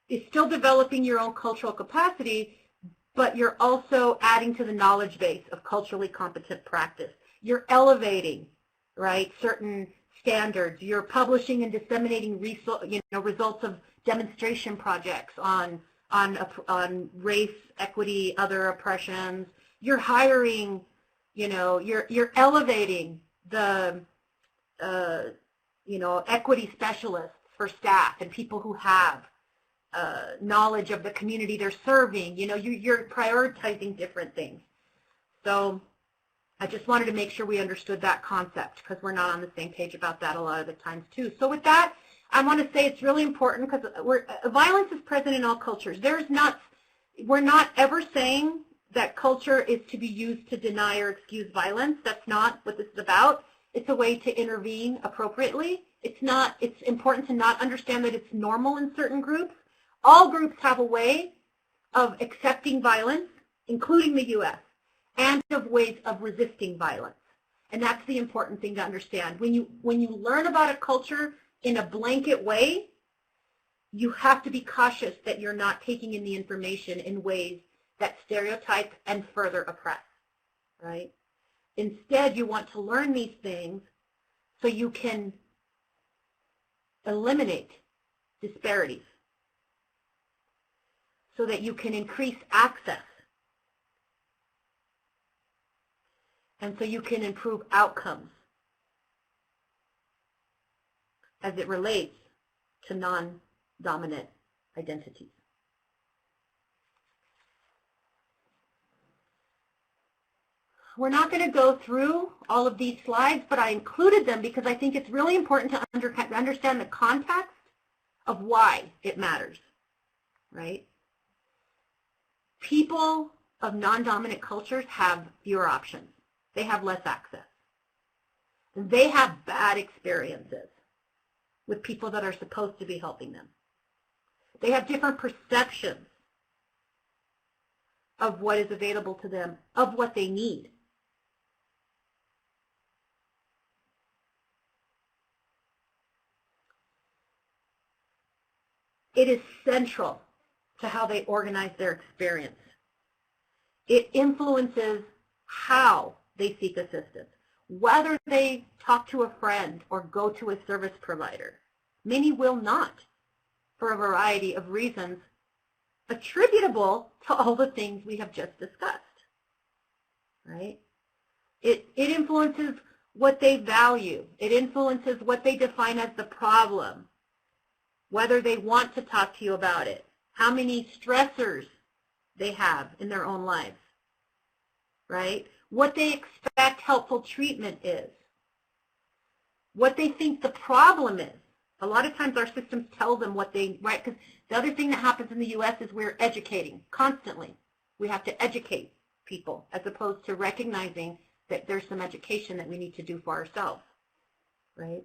is still developing your own cultural capacity, but you're also adding to the knowledge base of culturally competent practice. You're elevating, right, certain standards. You're publishing and disseminating results of demonstration projects on race, equity, other oppressions. You're hiring, you're elevating the equity specialists for staff and people who have knowledge of the community they're serving. You're prioritizing different things. So I just wanted to make sure we understood that concept, because we're not on the same page about that a lot of the times too. So with that, I want to say it's really important, because violence is present in all cultures. We're not ever saying that culture is to be used to deny or excuse violence. That's not what this is about. It's a way to intervene appropriately. It's important to not understand that it's normal in certain groups. All groups have a way of accepting violence, including the U.S., and of ways of resisting violence. And that's the important thing to understand. When you learn about a culture in a blanket way, you have to be cautious that you're not taking in the information in ways that stereotype and further oppress, right? Instead, you want to learn these things so you can eliminate disparities, so that you can increase access, and so you can improve outcomes as it relates to non-dominant identities. we're not going to go through all of these slides, but I included them because I think it's really important to understand the context of why it matters, right? People of non-dominant cultures have fewer options. They have less access. They have bad experiences with people that are supposed to be helping them. They have different perceptions of what is available to them, of what they need. It is central to how they organize their experience. It influences how they seek assistance, whether they talk to a friend or go to a service provider. Many will not, for a variety of reasons attributable to all the things we have just discussed, right? It influences what they value. It influences what they define as the problem, whether they want to talk to you about it, how many stressors they have in their own lives, right? What they expect helpful treatment is, what they think the problem is. A lot of times our systems tell them what they, right? Because the other thing that happens in the U.S. is we're educating constantly. We have to educate people as opposed to recognizing that there's some education that we need to do for ourselves, right?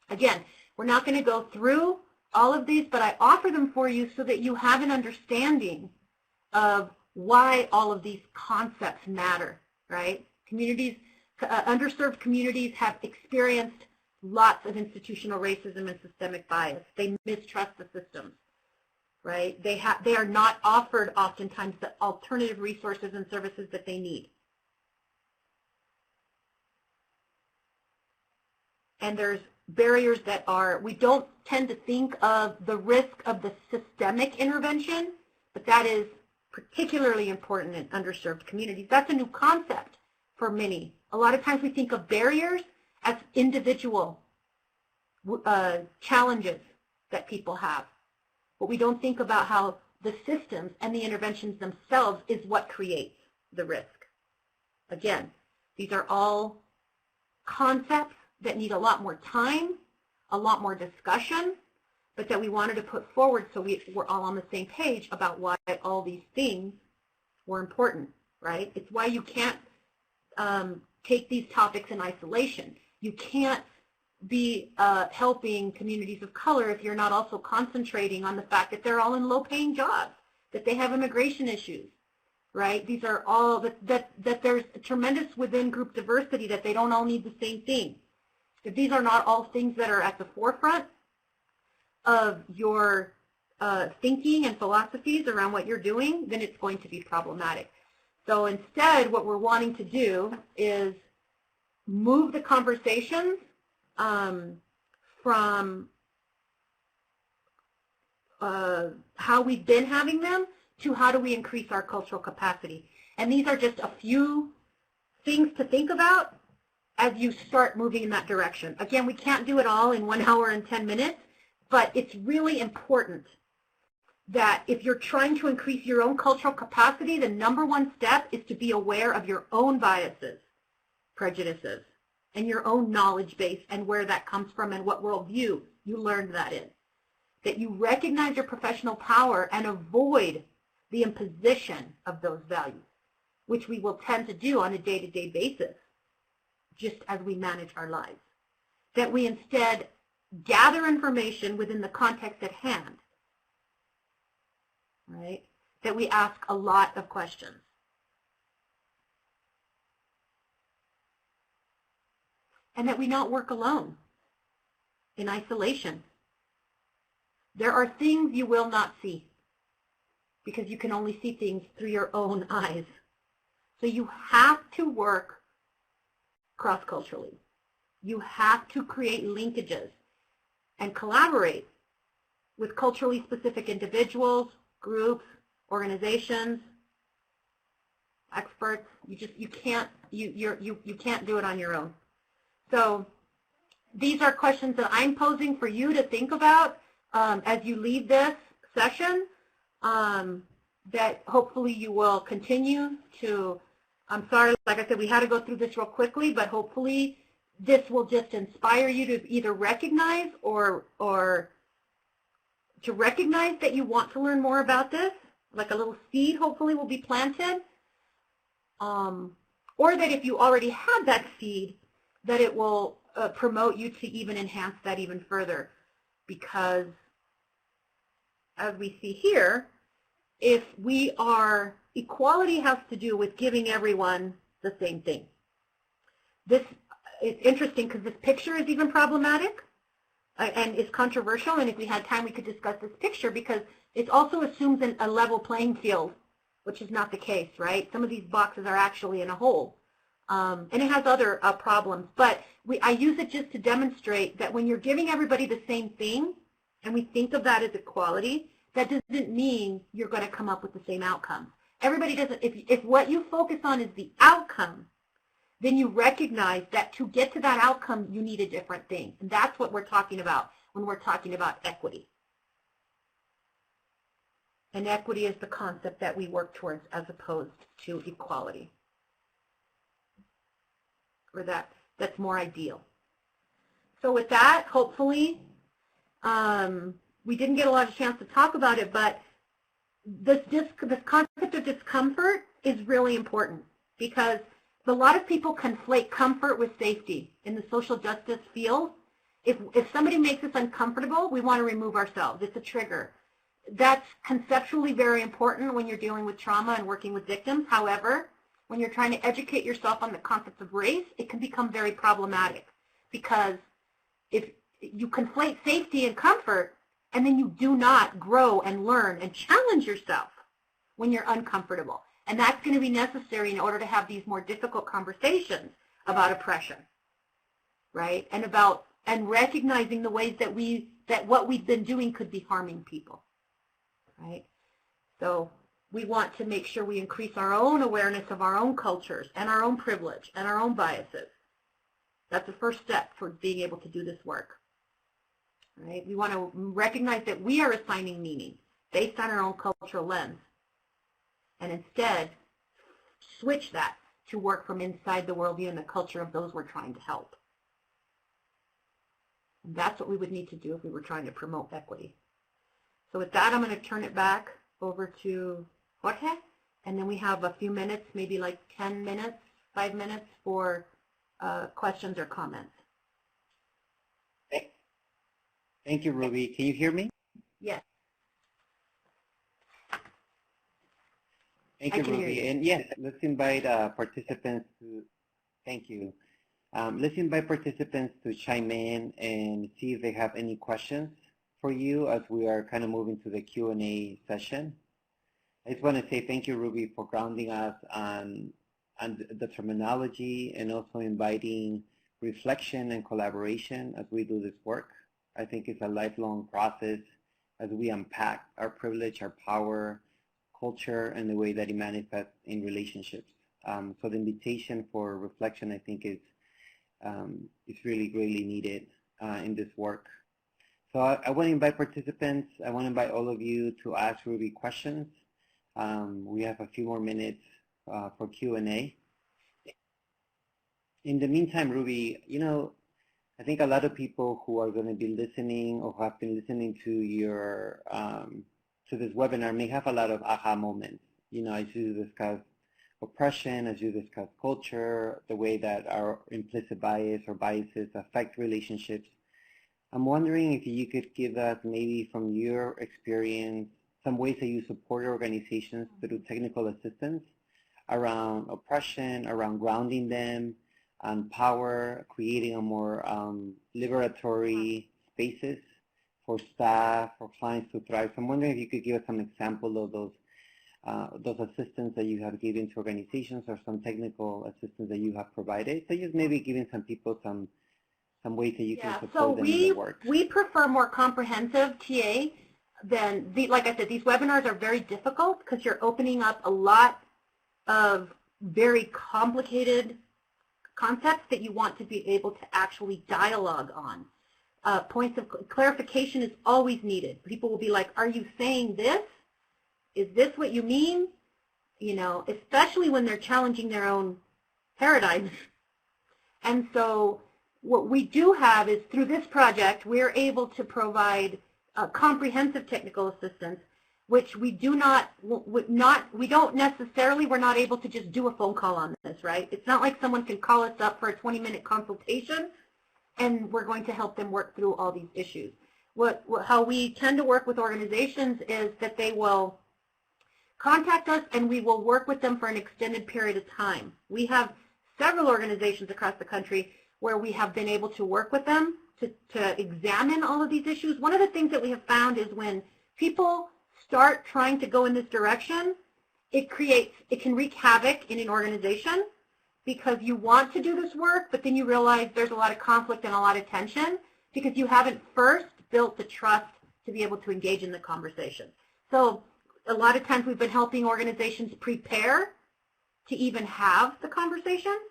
Again, we're not going to go through all of these, but I offer them for you so that you have an understanding of why all of these concepts matter, right? Communities, underserved communities have experienced lots of institutional racism and systemic bias. They mistrust the systems, right? They are not offered oftentimes the alternative resources and services that they need. And there's barriers that are, we don't tend to think of the risk of the systemic intervention, but that is particularly important in underserved communities. That's a new concept for many. A lot of times we think of barriers as individual challenges that people have, but we don't think about how the systems and the interventions themselves is what creates the risk. Again, these are all concepts that need a lot more time, a lot more discussion, but that we wanted to put forward so we're all on the same page about why all these things were important, right? It's why you can't take these topics in isolation. You can't be helping communities of color if you're not also concentrating on the fact that they're all in low-paying jobs, that they have immigration issues, right? These are all, that there's tremendous within group diversity, that they don't all need the same thing. If these are not all things that are at the forefront of your thinking and philosophies around what you're doing, then it's going to be problematic. So instead, what we're wanting to do is move the conversations from how we've been having them to how do we increase our cultural capacity. And these are just a few things to think about as you start moving in that direction. Again, we can't do it all in 1 hour and 10 minutes, but it's really important that if you're trying to increase your own cultural capacity, the #1 step is to be aware of your own biases, prejudices, and your own knowledge base and where that comes from and what worldview you learned that in. That you recognize your professional power and avoid the imposition of those values, which we will tend to do on a day-to-day basis, just as we manage our lives. That we instead gather information within the context at hand, right? That we ask a lot of questions. And that we not work alone, in isolation. There are things you will not see, because you can only see things through your own eyes. So you have to work cross-culturally. You have to create linkages and collaborate with culturally specific individuals, groups, organizations, experts. You can't do it on your own. So these are questions that I'm posing for you to think about as you leave this session, that hopefully you will continue to I'm sorry, like I said, we had to go through this real quickly, but hopefully this will just inspire you to either recognize or to recognize that you want to learn more about this, like a little seed hopefully will be planted, or that if you already had that seed, that it will promote you to even enhance that even further. Because as we see here, if we are, equality has to do with giving everyone the same thing. This is interesting because this picture is even problematic and is controversial, and if we had time we could discuss this picture because it also assumes a level playing field, which is not the case, right? Some of these boxes are actually in a hole, and it has other problems, but I use it just to demonstrate that when you're giving everybody the same thing, and we think of that as equality, that doesn't mean you're going to come up with the same outcome. Everybody doesn't, if what you focus on is the outcome, then you recognize that to get to that outcome, you need a different thing. And that's what we're talking about when we're talking about equity. And equity is the concept that we work towards as opposed to equality. Or that's more ideal. So with that, hopefully, we didn't get a lot of chance to talk about it, but this concept of discomfort is really important because a lot of people conflate comfort with safety in the social justice field. If somebody makes us uncomfortable, we want to remove ourselves. It's a trigger. That's conceptually very important when you're dealing with trauma and working with victims. However, when you're trying to educate yourself on the concept of race, it can become very problematic because if you conflate safety and comfort, and then you do not grow and learn and challenge yourself when you're uncomfortable. And that's going to be necessary in order to have these more difficult conversations about oppression, right? And recognizing the ways that what we've been doing could be harming people, right? So we want to make sure we increase our own awareness of our own cultures and our own privilege and our own biases. That's the first step for being able to do this work. Right? We want to recognize that we are assigning meaning based on our own cultural lens, and instead switch that to work from inside the worldview and the culture of those we're trying to help. And that's what we would need to do if we were trying to promote equity. So with that, I'm going to turn it back over to Jorge, and then we have a few minutes, maybe like 10 minutes, 5 minutes for questions or comments. Thank you, Ruby. Can you hear me? Yes. Thank you, Ruby. And yes, let's invite participants to, thank you. Let's invite participants to chime in and see if they have any questions for you as we are kind of moving to the Q&A session. I just want to say thank you, Ruby, for grounding us on the terminology and also inviting reflection and collaboration as we do this work. I think it's a lifelong process as we unpack our privilege, our power, culture, and the way that it manifests in relationships. So the invitation for reflection, I think, is really greatly needed in this work. So I want to invite participants. I want to invite all of you to ask Ruby questions. We have a few more minutes for Q&A. In the meantime, Ruby, you know, I think a lot of people who are going to be listening or who have been listening to your to this webinar may have a lot of aha moments. You know, as you discuss oppression, as you discuss culture, the way that our implicit bias or biases affect relationships. I'm wondering if you could give us maybe from your experience some ways that you support organizations through technical assistance around oppression, around grounding them, on power, creating a more liberatory spaces for staff, for clients to thrive. So I'm wondering if you could give us some example of those assistance that you have given to organizations or some technical assistance that you have provided. So just maybe giving some people some ways that you can support them in the work. We prefer more comprehensive TA than, like I said, these webinars are very difficult because you're opening up a lot of very complicated concepts that you want to be able to actually dialogue on. Points of clarification is always needed. People will be like, are you saying this? Is this what you mean? you know, especially when they're challenging their own paradigms. And so what we do have is through this project, we're able to provide comprehensive technical assistance, which we do not, we don't necessarily, we're not able to just do a phone call on this, right? It's not like someone can call us up for a 20-minute consultation and we're going to help them work through all these issues. How we tend to work with organizations is that they will contact us and we will work with them for an extended period of time. We have several organizations across the country where we have been able to work with them to examine all of these issues. One of the things that we have found is when people start trying to go in this direction, it can wreak havoc in an organization because you want to do this work, but then you realize there's a lot of conflict and a lot of tension because you haven't first built the trust to be able to engage in the conversation. So a lot of times we've been helping organizations prepare to even have the conversations.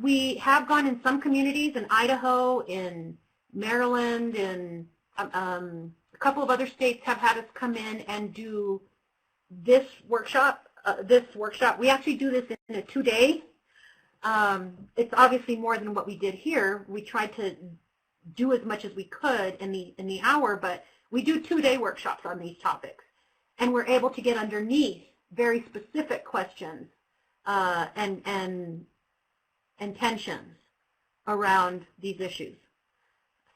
We have gone in some communities in Idaho, in Maryland, and a couple of other states have had us come in and do this workshop. We actually do this in a 2-day. It's obviously more than what we did here. We tried to do as much as we could in the hour, but we do 2-day workshops on these topics, and we're able to get underneath very specific questions and tensions around these issues.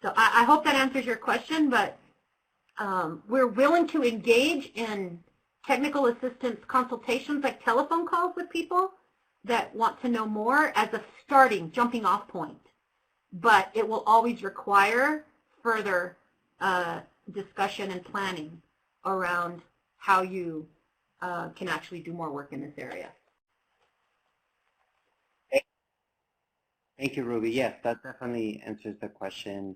So I hope that answers your question, but we're willing to engage in technical assistance consultations like telephone calls with people that want to know more as a jumping off point. But it will always require further discussion and planning around how you can actually do more work in this area. Thank you, Ruby. Yes, that definitely answers the question.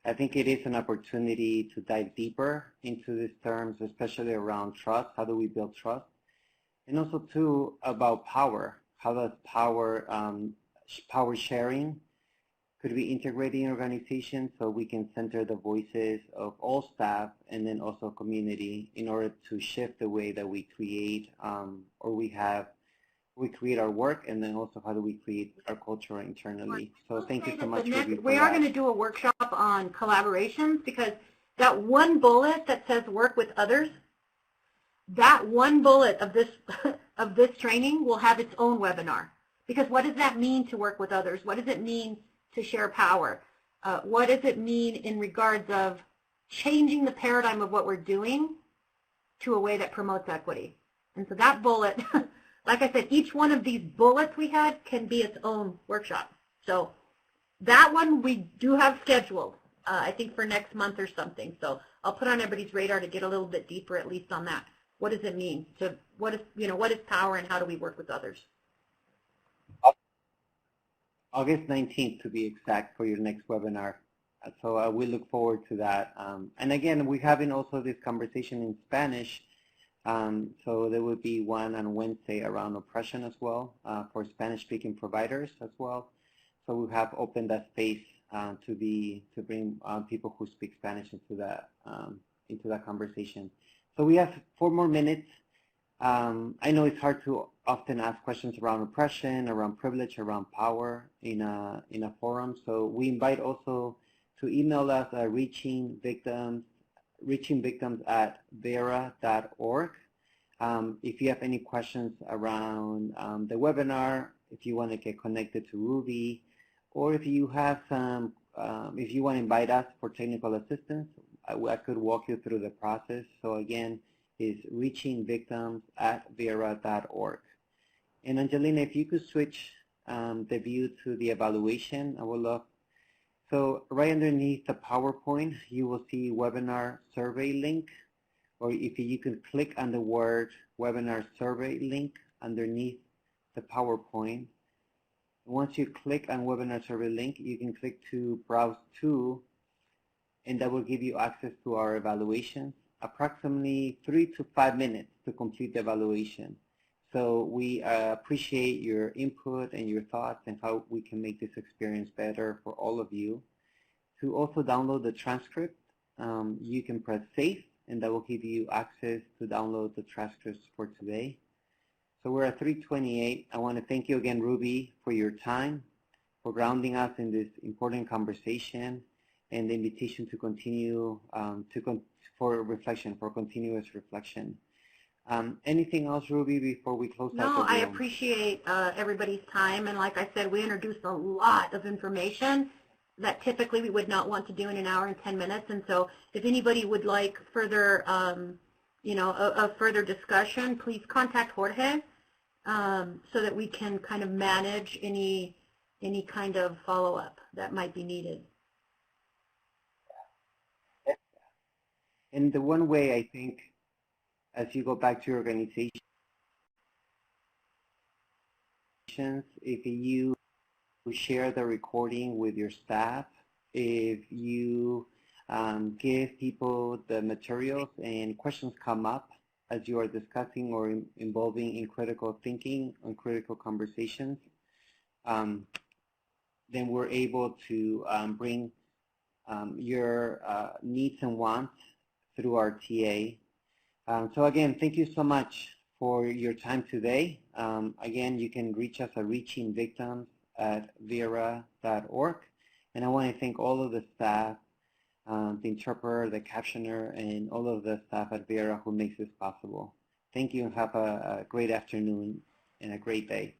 I think it is an opportunity to dive deeper into these terms, especially around trust. How do we build trust? And also, too, about power. How does power sharing could be integrated in organizations so we can center the voices of all staff and then also community in order to shift the way that we create we create our work, and then also how do we create our culture internally. So thank you so much, Ruby, for we are going to do a workshop on collaborations because that one bullet that says work with others, that one bullet of this training will have its own webinar. Because what does that mean to work with others? What does it mean to share power? What does it mean in regards of changing the paradigm of what we're doing to a way that promotes equity? And so that bullet, like I said, each one of these bullets we had can be its own workshop. So that one we do have scheduled, I think for next month or something. So I'll put on everybody's radar to get a little bit deeper at least on that. What does it mean? What is power and how do we work with others? August 19th to be exact for your next webinar. So we look forward to that. And again, we're having also this conversation in Spanish. So there will be one on Wednesday around oppression as well for Spanish-speaking providers as well. So we have opened that space to bring people who speak Spanish into that conversation. So we have 4 more minutes. I know it's hard to often ask questions around oppression, around privilege, around power in a forum. So we invite also to email us at reachingvictims@vera.org. If you have any questions around the webinar, if you want to get connected to Ruby, or if you have if you want to invite us for technical assistance, I could walk you through the process. So again, is reachingvictims@vera.org. And Angelina, if you could switch the view to the evaluation, I would love. So right underneath the PowerPoint, you will see webinar survey link, or if you can click on the word webinar survey link underneath the PowerPoint. Once you click on webinar survey link, you can click to browse to, and that will give you access to our evaluations. Approximately 3 to 5 minutes to complete the evaluation. So we appreciate your input and your thoughts and how we can make this experience better for all of you. To also download the transcript, you can press save and that will give you access to download the transcripts for today. So we're at 3:28. I want to thank you again, Ruby, for your time, for grounding us in this important conversation, and the invitation to continue for reflection, for continuous reflection. Anything else, Ruby, before we close out? No, I appreciate everybody's time, and like I said, we introduced a lot of information that typically we would not want to do in an hour and 10 minutes, and so if anybody would like further, a further discussion, please contact Jorge so that we can kind of manage any kind of follow-up that might be needed. And the one way, I think, as you go back to your organization, if you share the recording with your staff, if you give people the materials and questions come up as you are discussing or involving in critical thinking and critical conversations, then we're able to bring your needs and wants through our TA. So again, thank you so much for your time today. Again, you can reach us at reachingvictims@vera.org. And I want to thank all of the staff, the interpreter, the captioner, and all of the staff at Vera who makes this possible. Thank you and have a great afternoon and a great day.